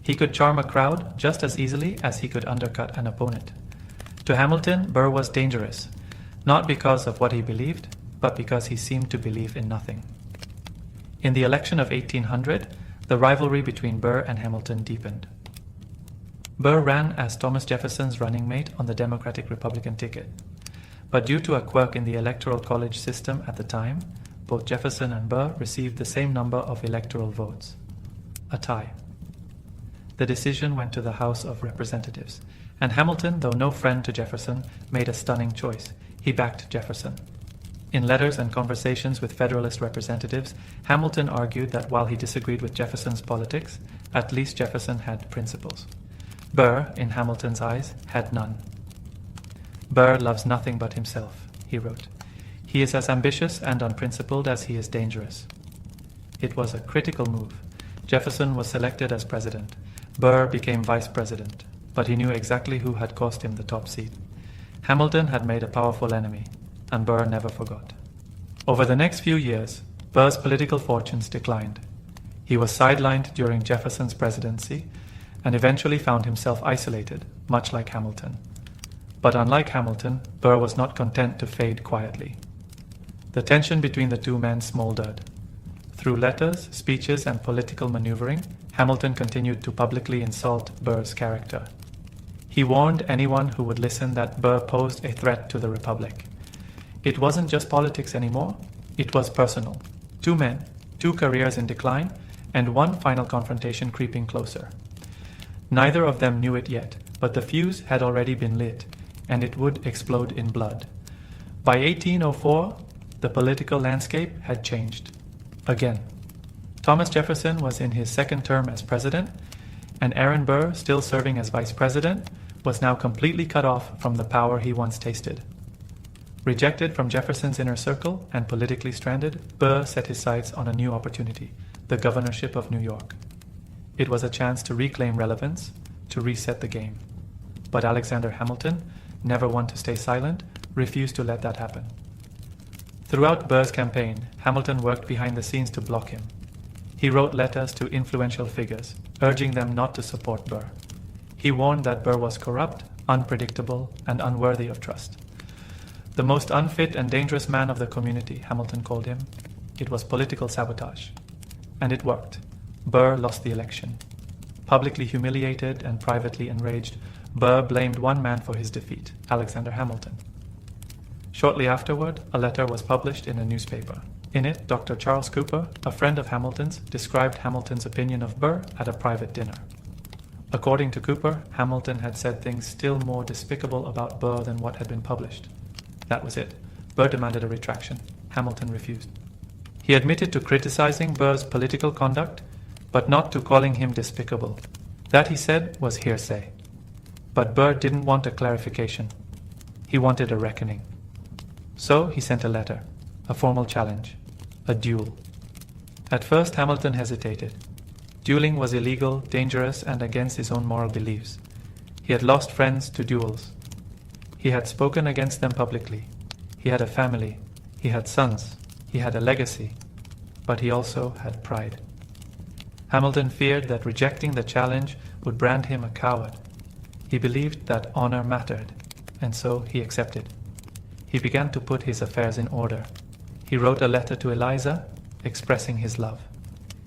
He could charm a crowd just as easily as he could undercut an opponent. To Hamilton, Burr was dangerous, not because of what he believed, but because he seemed to believe in nothing. In the election of 1800, the rivalry between Burr and Hamilton deepened. Burr ran as Thomas Jefferson's running mate on the Democratic-Republican ticket. But due to a quirk in the Electoral College system at the time, both Jefferson and Burr received the same number of electoral votes, a tie. The decision went to the House of Representatives, and Hamilton, though no friend to Jefferson, made a stunning choice. He backed Jefferson. In letters and conversations with Federalist representatives, Hamilton argued that while he disagreed with Jefferson's politics, at least Jefferson had principles. Burr, in Hamilton's eyes, had none. "Burr loves nothing but himself," he wrote. "He is as ambitious and unprincipled as he is dangerous." It was a critical move. Jefferson was selected as president. Burr became vice president, but he knew exactly who had cost him the top seat. Hamilton had made a powerful enemy, and Burr never forgot. Over the next few years, Burr's political fortunes declined. He was sidelined during Jefferson's presidency, and eventually found himself isolated, much like Hamilton. But unlike Hamilton, Burr was not content to fade quietly. The tension between the two men smoldered. Through letters, speeches, and political maneuvering, Hamilton continued to publicly insult Burr's character. He warned anyone who would listen that Burr posed a threat to the Republic. It wasn't just politics anymore, it was personal. Two men, two careers in decline, and one final confrontation creeping closer. Neither of them knew it yet, but the fuse had already been lit, and it would explode in blood. By 1804, the political landscape had changed. Again. Thomas Jefferson was in his second term as president, and Aaron Burr, still serving as vice president, was now completely cut off from the power he once tasted. Rejected from Jefferson's inner circle and politically stranded, Burr set his sights on a new opportunity, the governorship of New York. It was a chance to reclaim relevance, to reset the game. But Alexander Hamilton, never one to stay silent, refused to let that happen. Throughout Burr's campaign, Hamilton worked behind the scenes to block him. He wrote letters to influential figures, urging them not to support Burr. He warned that Burr was corrupt, unpredictable, and unworthy of trust. The most unfit and dangerous man of the community, Hamilton called him. It was political sabotage. And it worked. Burr lost the election. Publicly humiliated and privately enraged, Burr blamed one man for his defeat, Alexander Hamilton. Shortly afterward, a letter was published in a newspaper. In it, Dr. Charles Cooper, a friend of Hamilton's, described Hamilton's opinion of Burr at a private dinner. According to Cooper, Hamilton had said things still more despicable about Burr than what had been published. That was it. Burr demanded a retraction. Hamilton refused. He admitted to criticizing Burr's political conduct, but not to calling him despicable. That, he said, was hearsay. But Burr didn't want a clarification. He wanted a reckoning. So he sent a letter, a formal challenge, a duel. At first, Hamilton hesitated. Dueling was illegal, dangerous, and against his own moral beliefs. He had lost friends to duels. He had spoken against them publicly. He had a family. He had sons. He had a legacy. But he also had pride. Hamilton feared that rejecting the challenge would brand him a coward. He believed that honor mattered, and so he accepted. He began to put his affairs in order. He wrote a letter to Eliza, expressing his love.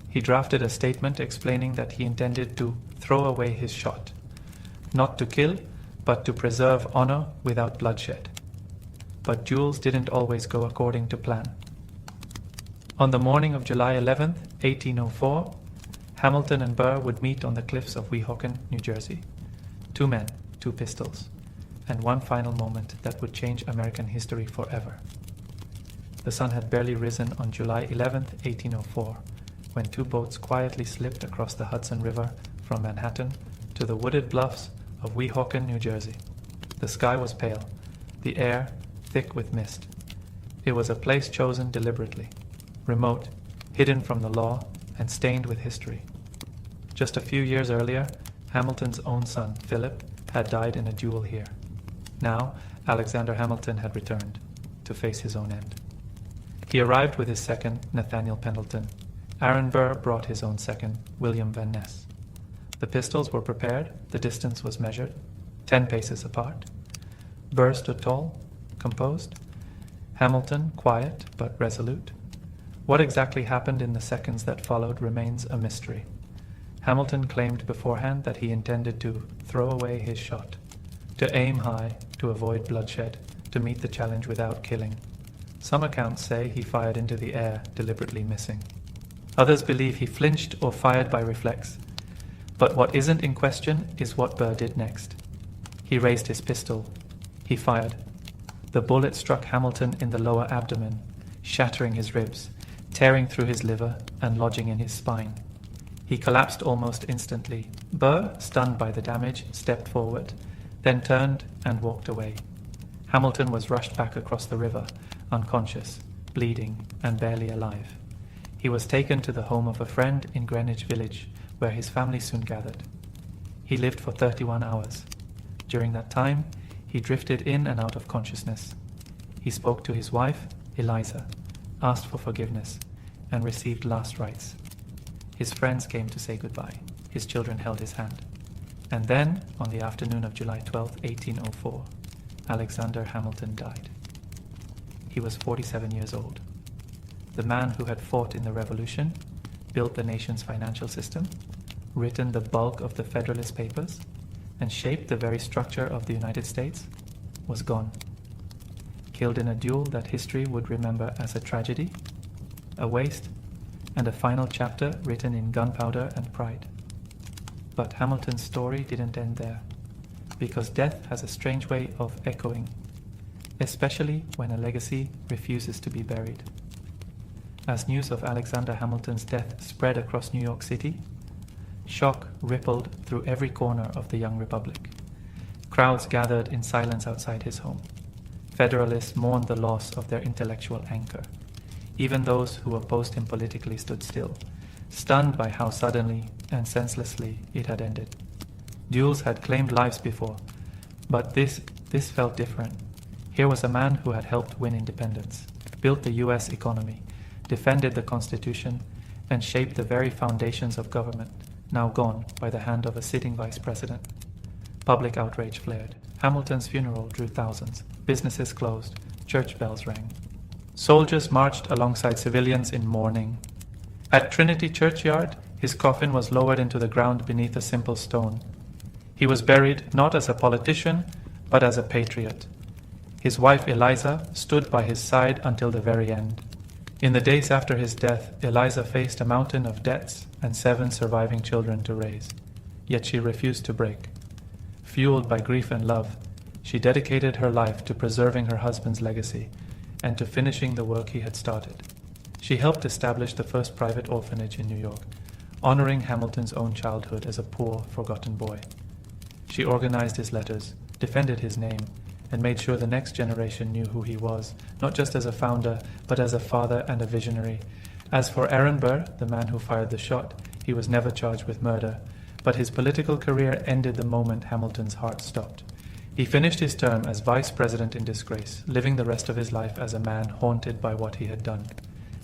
He drafted a statement explaining that he intended to throw away his shot, not to kill, but to preserve honor without bloodshed. But duels didn't always go according to plan. On the morning of July 11, 1804, Hamilton and Burr would meet on the cliffs of Weehawken, New Jersey. Two men, two pistols, and one final moment that would change American history forever. The sun had barely risen on July 11, 1804, when two boats quietly slipped across the Hudson River from Manhattan to the wooded bluffs of Weehawken, New Jersey. The sky was pale, the air thick with mist. It was a place chosen deliberately, remote, hidden from the law, and stained with history. Just a few years earlier, Hamilton's own son, Philip, had died in a duel here. Now, Alexander Hamilton had returned to face his own end. He arrived with his second, Nathaniel Pendleton. Aaron Burr brought his own second, William Van Ness. The pistols were prepared, the distance was measured, 10 paces apart. Burr stood tall, composed. Hamilton, quiet but resolute. What exactly happened in the seconds that followed remains a mystery. Hamilton claimed beforehand that he intended to throw away his shot, to aim high, to avoid bloodshed, to meet the challenge without killing. Some accounts say he fired into the air, deliberately missing. Others believe he flinched or fired by reflex. But what isn't in question is what Burr did next. He raised his pistol. He fired. The bullet struck Hamilton in the lower abdomen, shattering his ribs, tearing through his liver and lodging in his spine. He collapsed almost instantly. Burr, stunned by the damage, stepped forward, then turned and walked away. Hamilton was rushed back across the river, unconscious, bleeding, and barely alive. He was taken to the home of a friend in Greenwich Village, where his family soon gathered. He lived for 31 hours. During that time, he drifted in and out of consciousness. He spoke to his wife, Eliza, asked for forgiveness, and received last rites. His friends came to say goodbye. His children held his hand. And then, on the afternoon of July 12, 1804, Alexander Hamilton died. He was 47 years old. The man who had fought in the Revolution, built the nation's financial system, written the bulk of the Federalist Papers, and shaped the very structure of the United States, was gone. Killed in a duel that history would remember as a tragedy, a waste, and a final chapter written in gunpowder and pride. But Hamilton's story didn't end there, because death has a strange way of echoing, especially when a legacy refuses to be buried. As news of Alexander Hamilton's death spread across New York City, shock rippled through every corner of the young republic. Crowds gathered in silence outside his home. Federalists mourned the loss of their intellectual anchor. Even those who opposed him politically stood still, stunned by how suddenly and senselessly it had ended. Duels had claimed lives before, but this felt different. Here was a man who had helped win independence, built the U.S. economy, defended the Constitution, and shaped the very foundations of government, now gone by the hand of a sitting vice president. Public outrage flared. Hamilton's funeral drew thousands. Businesses closed. Church bells rang. Soldiers marched alongside civilians in mourning. At Trinity Churchyard, his coffin was lowered into the ground beneath a simple stone. He was buried not as a politician, but as a patriot. His wife Eliza stood by his side until the very end. In the days after his death, Eliza faced a mountain of debts and 7 surviving children to raise. Yet she refused to break. Fueled by grief and love, she dedicated her life to preserving her husband's legacy and to finishing the work he had started. She helped establish the first private orphanage in New York, honoring Hamilton's own childhood as a poor, forgotten boy. She organized his letters, defended his name, and made sure the next generation knew who he was, not just as a founder, but as a father and a visionary. As for Aaron Burr, the man who fired the shot, he was never charged with murder, but his political career ended the moment Hamilton's heart stopped. He finished his term as vice president in disgrace, living the rest of his life as a man haunted by what he had done.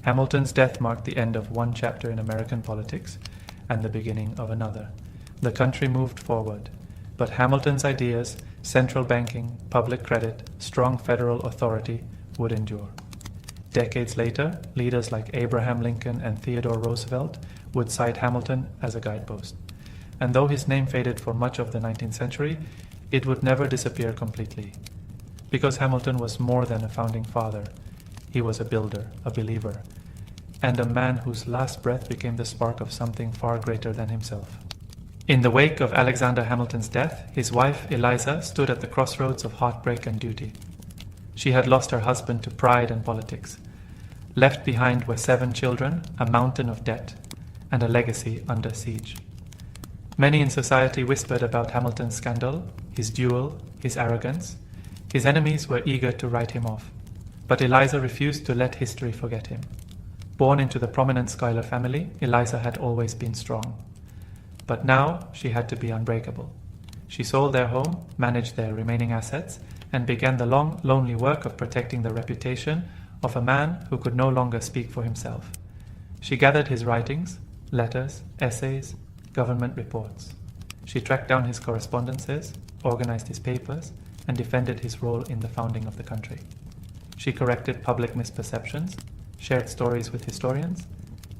Hamilton's death marked the end of one chapter in American politics and the beginning of another. The country moved forward, but Hamilton's ideas, central banking, public credit, strong federal authority, would endure. Decades later, leaders like Abraham Lincoln and Theodore Roosevelt would cite Hamilton as a guidepost. And though his name faded for much of the 19th century, it would never disappear completely. Because Hamilton was more than a founding father. He was a builder, a believer, and a man whose last breath became the spark of something far greater than himself. In the wake of Alexander Hamilton's death, his wife, Eliza, stood at the crossroads of heartbreak and duty. She had lost her husband to pride and politics. Left behind were 7 children, a mountain of debt, and a legacy under siege. Many in society whispered about Hamilton's scandal, his duel, his arrogance. His enemies were eager to write him off. But Eliza refused to let history forget him. Born into the prominent Schuyler family, Eliza had always been strong. But now she had to be unbreakable. She sold their home, managed their remaining assets, and began the long, lonely work of protecting the reputation of a man who could no longer speak for himself. She gathered his writings, letters, essays, government reports. She tracked down his correspondences, organized his papers, and defended his role in the founding of the country. She corrected public misperceptions, shared stories with historians,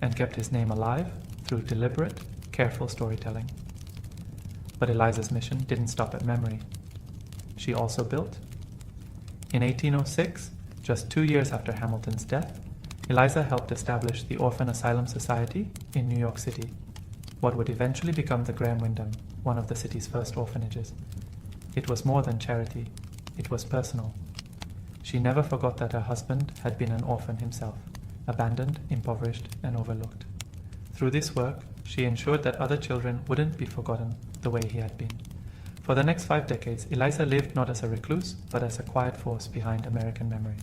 and kept his name alive through deliberate, careful storytelling. But Eliza's mission didn't stop at memory. She also built. In 1806, just 2 years after Hamilton's death, Eliza helped establish the Orphan Asylum Society in New York City, what would eventually become the Graham Wyndham, one of the city's first orphanages. It was more than charity, it was personal. She never forgot that her husband had been an orphan himself, abandoned, impoverished, and overlooked. Through this work, she ensured that other children wouldn't be forgotten the way he had been. For the next 5 decades, Eliza lived not as a recluse, but as a quiet force behind American memory.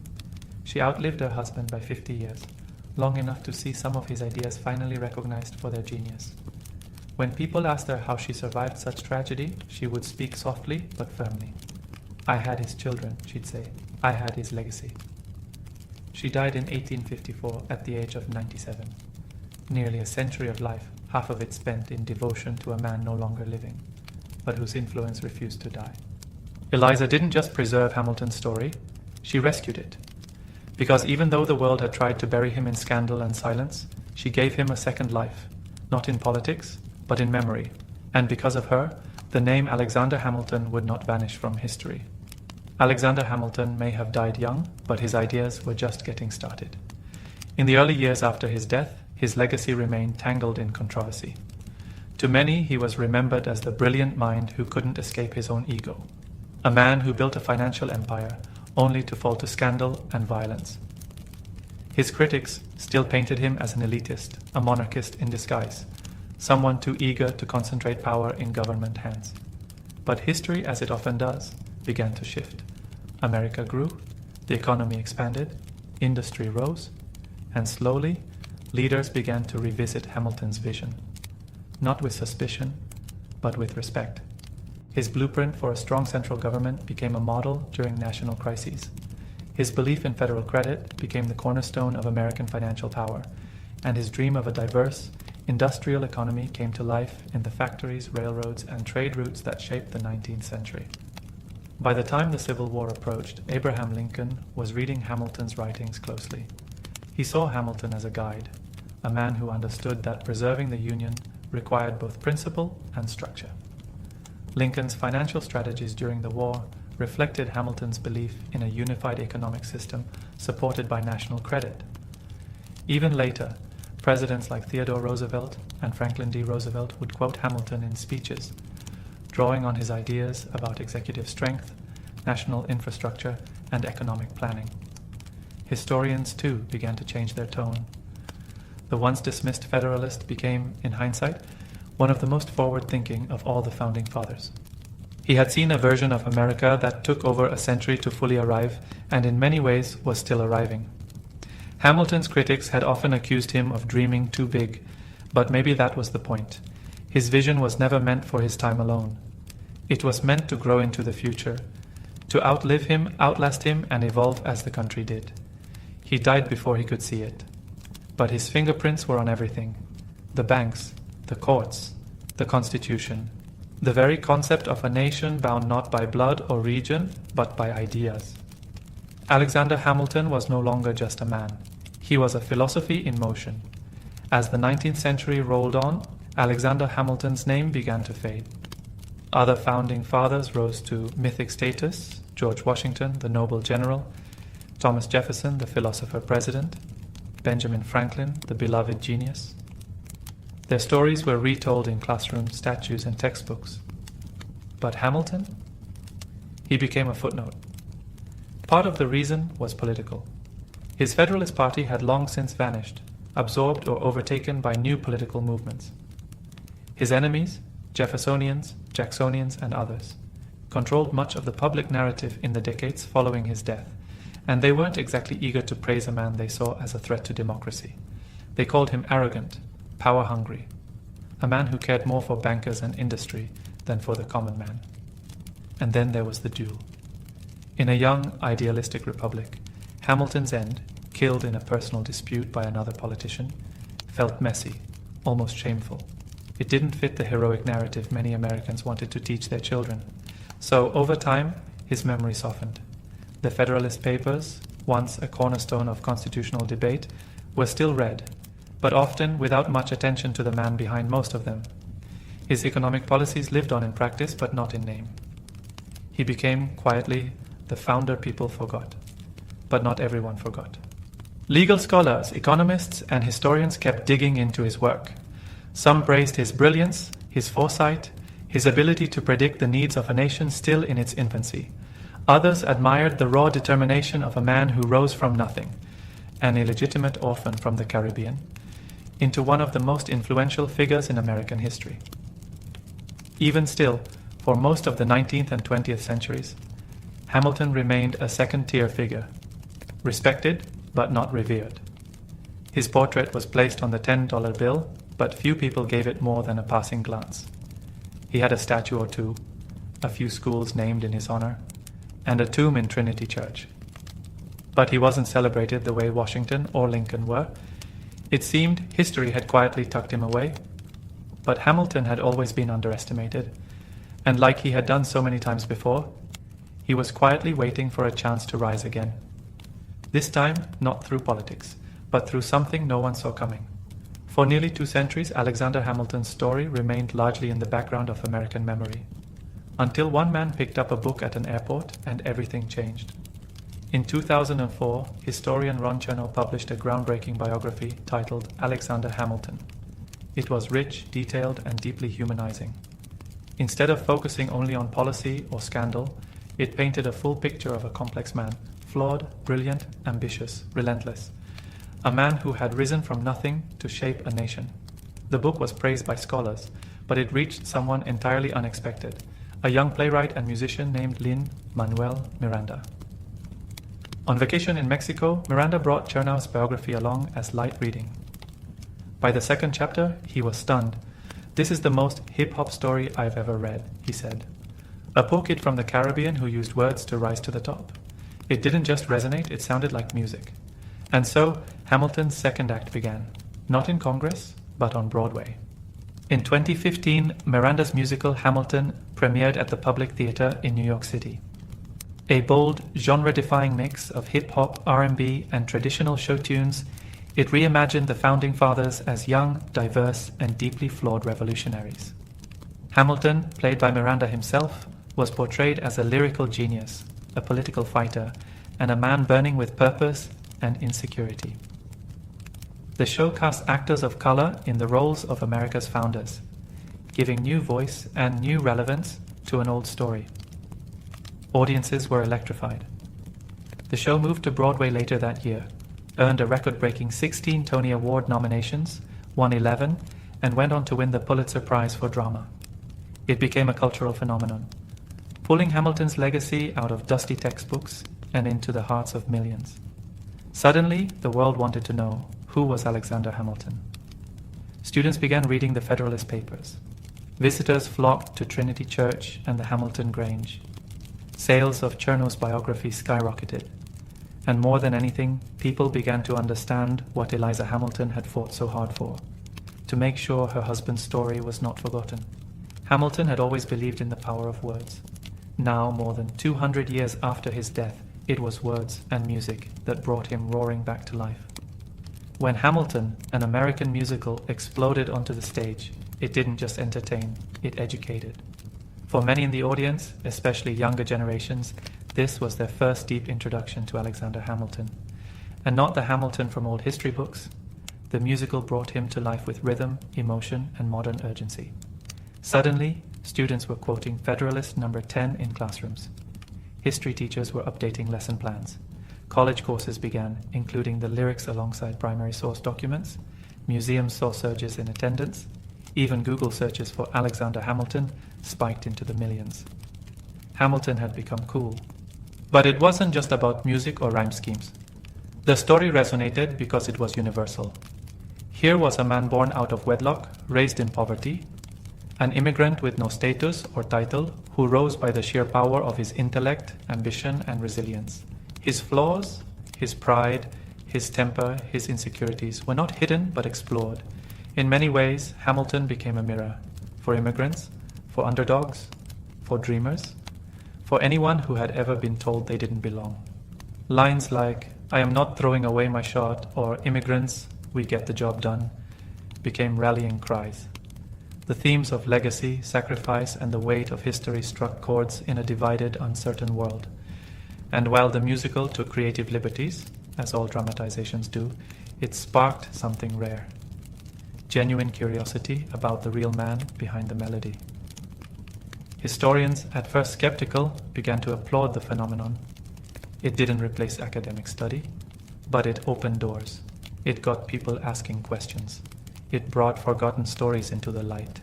She outlived her husband by 50 years, long enough to see some of his ideas finally recognized for their genius. When people asked her how she survived such tragedy, she would speak softly but firmly. "I had his children," she'd say. "I had his legacy." She died in 1854 at the age of 97. Nearly a century of life, half of it spent in devotion to a man no longer living, but whose influence refused to die. Eliza didn't just preserve Hamilton's story, she rescued it. Because even though the world had tried to bury him in scandal and silence, she gave him a second life, not in politics, but in memory. And because of her, the name Alexander Hamilton would not vanish from history. Alexander Hamilton may have died young, but his ideas were just getting started. In the early years after his death, his legacy remained tangled in controversy. To many, he was remembered as the brilliant mind who couldn't escape his own ego, a man who built a financial empire only to fall to scandal and violence. His critics still painted him as an elitist, a monarchist in disguise, someone too eager to concentrate power in government hands. But history, as it often does, began to shift. America grew, the economy expanded, industry rose, and slowly, leaders began to revisit Hamilton's vision. Not with suspicion, but with respect. His blueprint for a strong central government became a model during national crises. His belief in federal credit became the cornerstone of American financial power, and his dream of a diverse, industrial economy came to life in the factories, railroads, and trade routes that shaped the 19th century. By the time the Civil War approached, Abraham Lincoln was reading Hamilton's writings closely. He saw Hamilton as a guide, a man who understood that preserving the Union required both principle and structure. Lincoln's financial strategies during the war reflected Hamilton's belief in a unified economic system supported by national credit. Even later, presidents like Theodore Roosevelt and Franklin D. Roosevelt would quote Hamilton in speeches, drawing on his ideas about executive strength, national infrastructure, and economic planning. Historians, too, began to change their tone. The once dismissed Federalist became, in hindsight, one of the most forward-thinking of all the Founding Fathers. He had seen a version of America that took over a century to fully arrive, and in many ways was still arriving. Hamilton's critics had often accused him of dreaming too big, but maybe that was the point. His vision was never meant for his time alone. It was meant to grow into the future, to outlive him, outlast him, and evolve as the country did. He died before he could see it. But his fingerprints were on everything. The banks, the courts, the Constitution, the very concept of a nation bound not by blood or region, but by ideas. Alexander Hamilton was no longer just a man. He was a philosophy in motion. As the 19th century rolled on, Alexander Hamilton's name began to fade. Other founding fathers rose to mythic status: George Washington, the noble general; Thomas Jefferson, the philosopher-president; Benjamin Franklin, the beloved genius. Their stories were retold in classrooms, statues, and textbooks. But Hamilton? He became a footnote. Part of the reason was political. His Federalist Party had long since vanished, absorbed or overtaken by new political movements. His enemies, Jeffersonians, Jacksonians, and others, controlled much of the public narrative in the decades following his death, and they weren't exactly eager to praise a man they saw as a threat to democracy. They called him arrogant, power-hungry. a man who cared more for bankers and industry than for the common man. And then there was the duel. In a young, idealistic republic, Hamilton's end, killed in a personal dispute by another politician, felt messy, almost shameful. It didn't fit the heroic narrative many Americans wanted to teach their children. So, over time, his memory softened. The Federalist Papers, once a cornerstone of constitutional debate, were still read, but often without much attention to the man behind most of them. His economic policies lived on in practice, but not in name. He became, quietly, the founder people forgot. But not everyone forgot. Legal scholars, economists, and historians kept digging into his work. Some praised his brilliance, his foresight, his ability to predict the needs of a nation still in its infancy. Others admired the raw determination of a man who rose from nothing, an illegitimate orphan from the Caribbean, into one of the most influential figures in American history. Even still, for most of the 19th and 20th centuries, Hamilton remained a second-tier figure, respected but not revered. His portrait was placed on the $10 bill, but few people gave it more than a passing glance. He had a statue or two, a few schools named in his honor, and a tomb in Trinity Church. But he wasn't celebrated the way Washington or Lincoln were. It seemed history had quietly tucked him away. But Hamilton had always been underestimated, and like he had done so many times before, he was quietly waiting for a chance to rise again. This time, not through politics, but through something no one saw coming. For nearly 2 centuries, Alexander Hamilton's story remained largely in the background of American memory, until one man picked up a book at an airport and everything changed. In 2004, historian Ron Chernow published a groundbreaking biography titled Alexander Hamilton. It was rich, detailed, and deeply humanizing. Instead of focusing only on policy or scandal, it painted a full picture of a complex man, flawed, brilliant, ambitious, relentless. A man who had risen from nothing to shape a nation. The book was praised by scholars, but it reached someone entirely unexpected, a young playwright and musician named Lin-Manuel Miranda. On vacation in Mexico, Miranda brought Chernow's biography along as light reading. By the second chapter, he was stunned. "This is the most hip-hop story I've ever read," he said. A poor kid from the Caribbean who used words to rise to the top. It didn't just resonate, it sounded like music. And so, Hamilton's second act began, not in Congress, but on Broadway. In 2015, Miranda's musical Hamilton premiered at the Public Theater in New York City. A bold, genre-defying mix of hip-hop, R&B, and traditional show tunes, it reimagined the Founding Fathers as young, diverse, and deeply flawed revolutionaries. Hamilton, played by Miranda himself, was portrayed as a lyrical genius, a political fighter, and a man burning with purpose and insecurity. The show cast actors of color in the roles of America's founders, giving new voice and new relevance to an old story. Audiences were electrified. The show moved to Broadway later that year, earned a record-breaking 16 Tony Award nominations, won 11, and went on to win the Pulitzer Prize for Drama. It became a cultural phenomenon, pulling Hamilton's legacy out of dusty textbooks and into the hearts of millions. Suddenly, the world wanted to know, who was Alexander Hamilton? Students began reading the Federalist Papers. Visitors flocked to Trinity Church and the Hamilton Grange. Sales of Chernow's biography skyrocketed. And more than anything, people began to understand what Eliza Hamilton had fought so hard for, to make sure her husband's story was not forgotten. Hamilton had always believed in the power of words. Now, more than 200 years after his death, it was words and music that brought him roaring back to life. When Hamilton, an American musical, exploded onto the stage, it didn't just entertain, it educated. For many in the audience, especially younger generations, this was their first deep introduction to Alexander Hamilton. And not the Hamilton from old history books. The musical brought him to life with rhythm, emotion, and modern urgency. Suddenly, students were quoting Federalist number 10 in classrooms. History teachers were updating lesson plans. College courses began, including the lyrics alongside primary source documents. Museums saw surges in attendance. Even Google searches for Alexander Hamilton spiked into the millions. Hamilton had become cool. But it wasn't just about music or rhyme schemes. The story resonated because it was universal. Here was a man born out of wedlock, raised in poverty, an immigrant with no status or title who rose by the sheer power of his intellect, ambition, and resilience. His flaws, his pride, his temper, his insecurities were not hidden but explored. In many ways, Hamilton became a mirror for immigrants, for underdogs, for dreamers, for anyone who had ever been told they didn't belong. Lines like, "I am not throwing away my shot," or "Immigrants, we get the job done," became rallying cries. The themes of legacy, sacrifice, and the weight of history struck chords in a divided, uncertain world. And while the musical took creative liberties, as all dramatizations do, it sparked something rare. Genuine curiosity about the real man behind the melody. Historians, at first skeptical, began to applaud the phenomenon. It didn't replace academic study, but it opened doors. It got people asking questions. It brought forgotten stories into the light.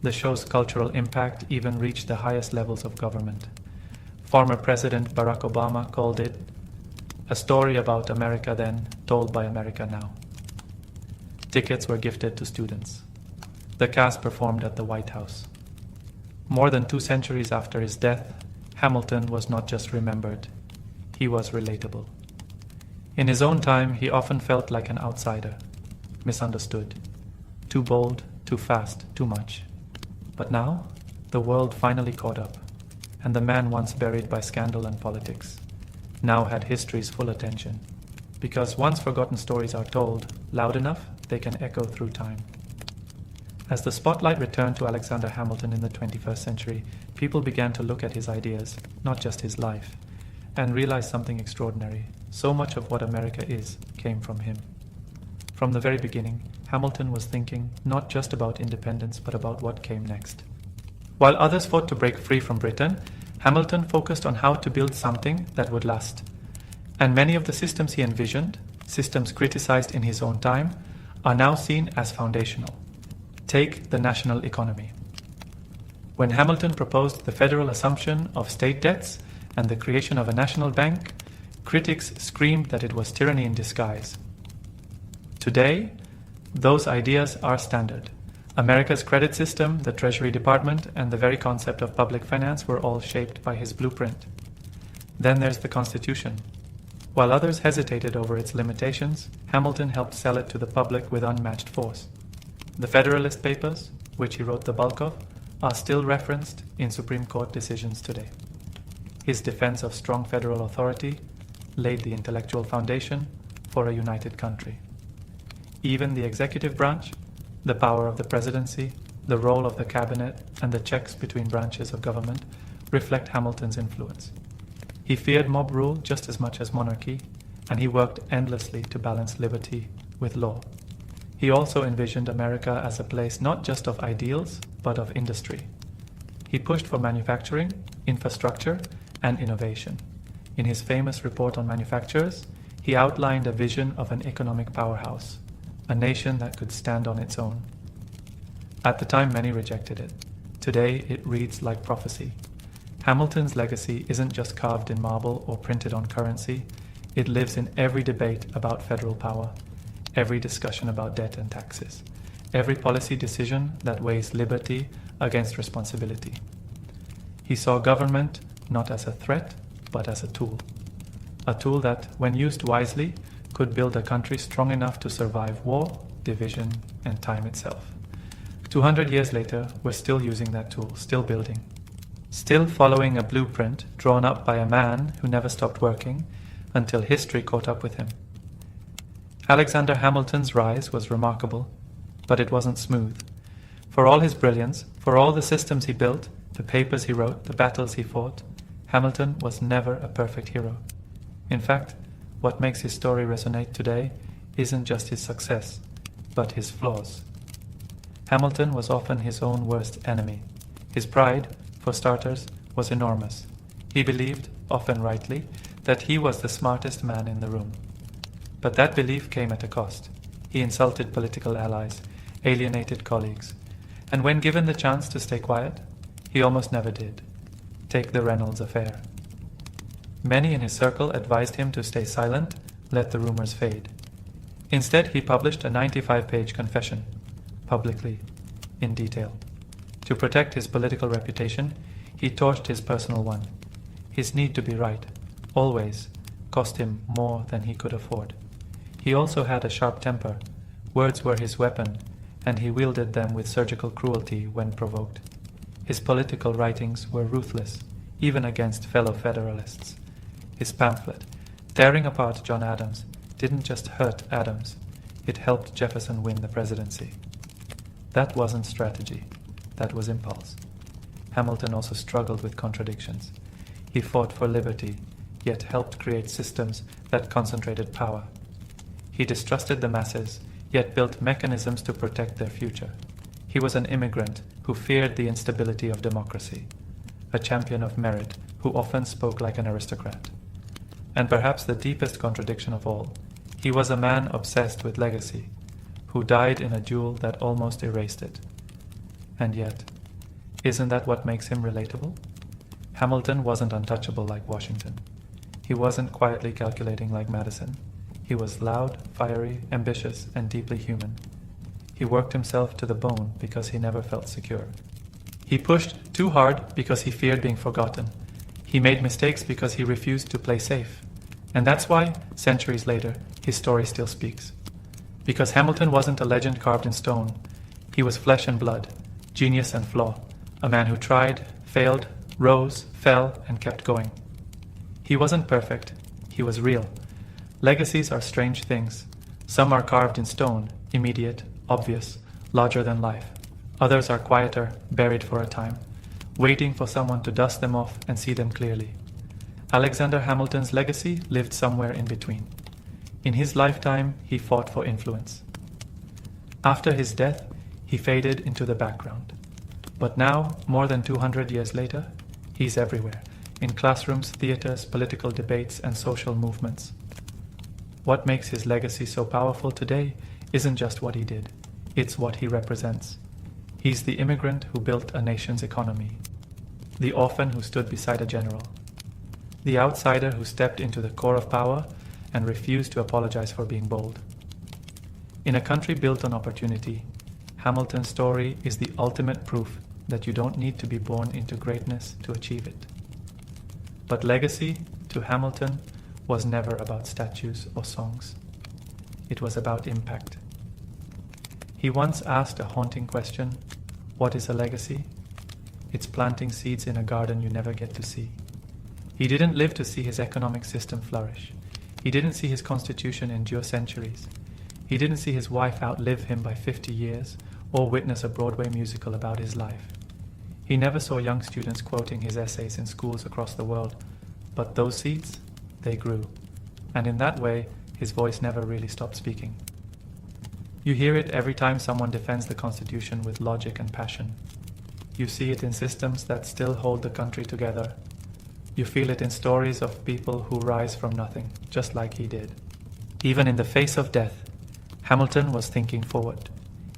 The show's cultural impact even reached the highest levels of government. Former President Barack Obama called it a story about America then, told by America now. Tickets were gifted to students. The cast performed at the White House. More than 2 centuries after his death, Hamilton was not just remembered, he was relatable. In his own time, he often felt like an outsider, misunderstood, too bold, too fast, too much. But now, the world finally caught up, and the man once buried by scandal and politics now had history's full attention. Because once forgotten stories are told loud enough, they can echo through time. As the spotlight returned to Alexander Hamilton in the 21st century, people began to look at his ideas, not just his life, and realize something extraordinary. So much of what America is came from him. From the very beginning, Hamilton was thinking not just about independence, but about what came next. While others fought to break free from Britain, Hamilton focused on how to build something that would last. And many of the systems he envisioned, systems criticized in his own time, are now seen as foundational. Take the national economy. When Hamilton proposed the federal assumption of state debts and the creation of a national bank, critics screamed that it was tyranny in disguise. Today, those ideas are standard. America's credit system, the Treasury Department, and the very concept of public finance were all shaped by his blueprint. Then there's the Constitution. While others hesitated over its limitations, Hamilton helped sell it to the public with unmatched force. The Federalist Papers, which he wrote the bulk of, are still referenced in Supreme Court decisions today. His defense of strong federal authority laid the intellectual foundation for a united country. Even the executive branch, the power of the presidency, the role of the cabinet, and the checks between branches of government reflect Hamilton's influence. He feared mob rule just as much as monarchy, and he worked endlessly to balance liberty with law. He also envisioned America as a place not just of ideals, but of industry. He pushed for manufacturing, infrastructure, and innovation. In his famous report on manufacturers, he outlined a vision of an economic powerhouse, a nation that could stand on its own. At the time, many rejected it. Today, it reads like prophecy. Hamilton's legacy isn't just carved in marble or printed on currency. It lives in every debate about federal power, every discussion about debt and taxes, every policy decision that weighs liberty against responsibility. He saw government not as a threat, but as a tool that, when used wisely, could build a country strong enough to survive war, division, and time itself. 200 years later, we're still using that tool, still building, still following a blueprint drawn up by a man who never stopped working until history caught up with him. Alexander Hamilton's rise was remarkable, but it wasn't smooth. For all his brilliance, for all the systems he built, the papers he wrote, the battles he fought, Hamilton was never a perfect hero. In fact, what makes his story resonate today isn't just his success, but his flaws. Hamilton was often his own worst enemy. His pride, for starters, was enormous. He believed, often rightly, that he was the smartest man in the room. But that belief came at a cost. He insulted political allies, alienated colleagues, and when given the chance to stay quiet, he almost never did. Take the Reynolds affair. Many in his circle advised him to stay silent, let the rumors fade. Instead, he published a 95-page confession, publicly, in detail. To protect his political reputation, he torched his personal one. His need to be right, always, cost him more than he could afford. He also had a sharp temper. Words were his weapon, and he wielded them with surgical cruelty when provoked. His political writings were ruthless, even against fellow Federalists. His pamphlet, tearing apart John Adams, didn't just hurt Adams, it helped Jefferson win the presidency. That wasn't strategy, that was impulse. Hamilton also struggled with contradictions. He fought for liberty, yet helped create systems that concentrated power. He distrusted the masses, yet built mechanisms to protect their future. He was an immigrant who feared the instability of democracy, a champion of merit who often spoke like an aristocrat. And perhaps the deepest contradiction of all, he was a man obsessed with legacy, who died in a duel that almost erased it. And yet, isn't that what makes him relatable? Hamilton wasn't untouchable like Washington. He wasn't quietly calculating like Madison. He was loud, fiery, ambitious, and deeply human. He worked himself to the bone because he never felt secure. He pushed too hard because he feared being forgotten. He made mistakes because he refused to play safe. And that's why, centuries later, his story still speaks. Because Hamilton wasn't a legend carved in stone. He was flesh and blood, genius and flaw, a man who tried, failed, rose, fell, and kept going. He wasn't perfect. He was real. Legacies are strange things. Some are carved in stone, immediate, obvious, larger than life. Others are quieter, buried for a time, waiting for someone to dust them off and see them clearly. Alexander Hamilton's legacy lived somewhere in between. In his lifetime, he fought for influence. After his death, he faded into the background. But now, more than 200 years later, he's everywhere, in classrooms, theaters, political debates, and social movements. What makes his legacy so powerful today isn't just what he did, it's what he represents. He's the immigrant who built a nation's economy, the orphan who stood beside a general, the outsider who stepped into the core of power and refused to apologize for being bold. In a country built on opportunity, Hamilton's story is the ultimate proof that you don't need to be born into greatness to achieve it. But legacy, to Hamilton, was never about statues or songs. It was about impact. He once asked a haunting question, "What is a legacy?" It's planting seeds in a garden you never get to see. He didn't live to see his economic system flourish. He didn't see his constitution endure centuries. He didn't see his wife outlive him by 50 years or witness a Broadway musical about his life. He never saw young students quoting his essays in schools across the world, but those seeds, they grew. And in that way, his voice never really stopped speaking. You hear it every time someone defends the Constitution with logic and passion. You see it in systems that still hold the country together. You feel it in stories of people who rise from nothing, just like he did. Even in the face of death, Hamilton was thinking forward.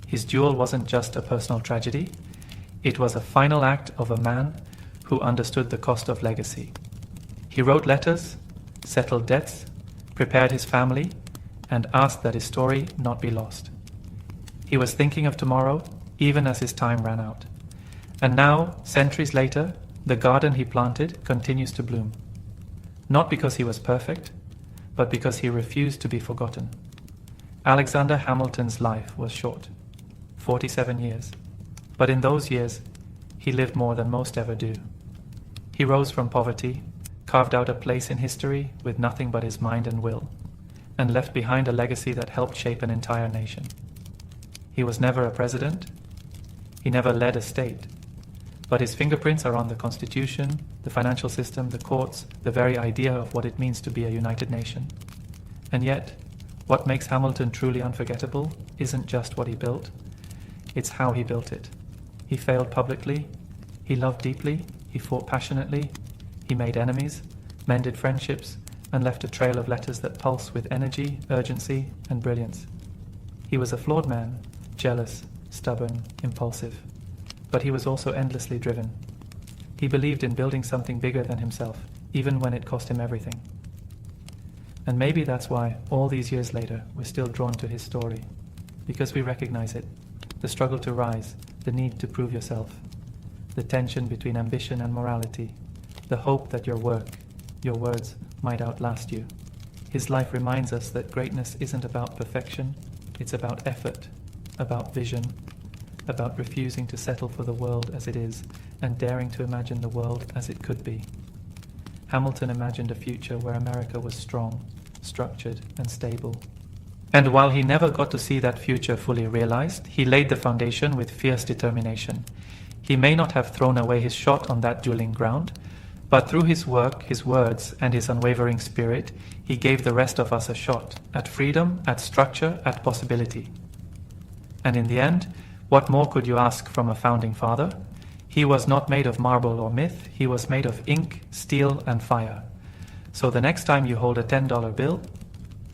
His duel wasn't just a personal tragedy, it was a final act of a man who understood the cost of legacy. He wrote letters, settled debts, prepared his family, and asked that his story not be lost. He was thinking of tomorrow, even as his time ran out. And now, centuries later, the garden he planted continues to bloom. Not because he was perfect, but because he refused to be forgotten. Alexander Hamilton's life was short, 47 years. But in those years, he lived more than most ever do. He rose from poverty, carved out a place in history with nothing but his mind and will, and left behind a legacy that helped shape an entire nation. He was never a president. He never led a state. But his fingerprints are on the Constitution, the financial system, the courts, the very idea of what it means to be a united nation. And yet, what makes Hamilton truly unforgettable isn't just what he built, it's how he built it. He failed publicly, he loved deeply, he fought passionately, he made enemies, mended friendships, and left a trail of letters that pulse with energy, urgency, and brilliance. He was a flawed man, jealous, stubborn, impulsive. But he was also endlessly driven. He believed in building something bigger than himself, even when it cost him everything. And maybe that's why, all these years later, we're still drawn to his story. Because we recognize it. The struggle to rise, the need to prove yourself, the tension between ambition and morality, the hope that your work, your words, might outlast you. His life reminds us that greatness isn't about perfection, it's about effort, about vision, about refusing to settle for the world as it is and daring to imagine the world as it could be. Hamilton imagined a future where America was strong, structured, and stable. And while he never got to see that future fully realized, he laid the foundation with fierce determination. He may not have thrown away his shot on that dueling ground, but through his work, his words, and his unwavering spirit, he gave the rest of us a shot at freedom, at structure, at possibility. And in the end, what more could you ask from a founding father? He was not made of marble or myth, he was made of ink, steel, and fire. So the next time you hold a $10 bill,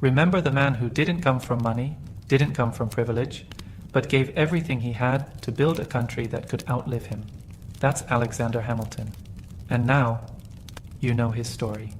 remember the man who didn't come from money, didn't come from privilege, but gave everything he had to build a country that could outlive him. That's Alexander Hamilton. And now, you know his story.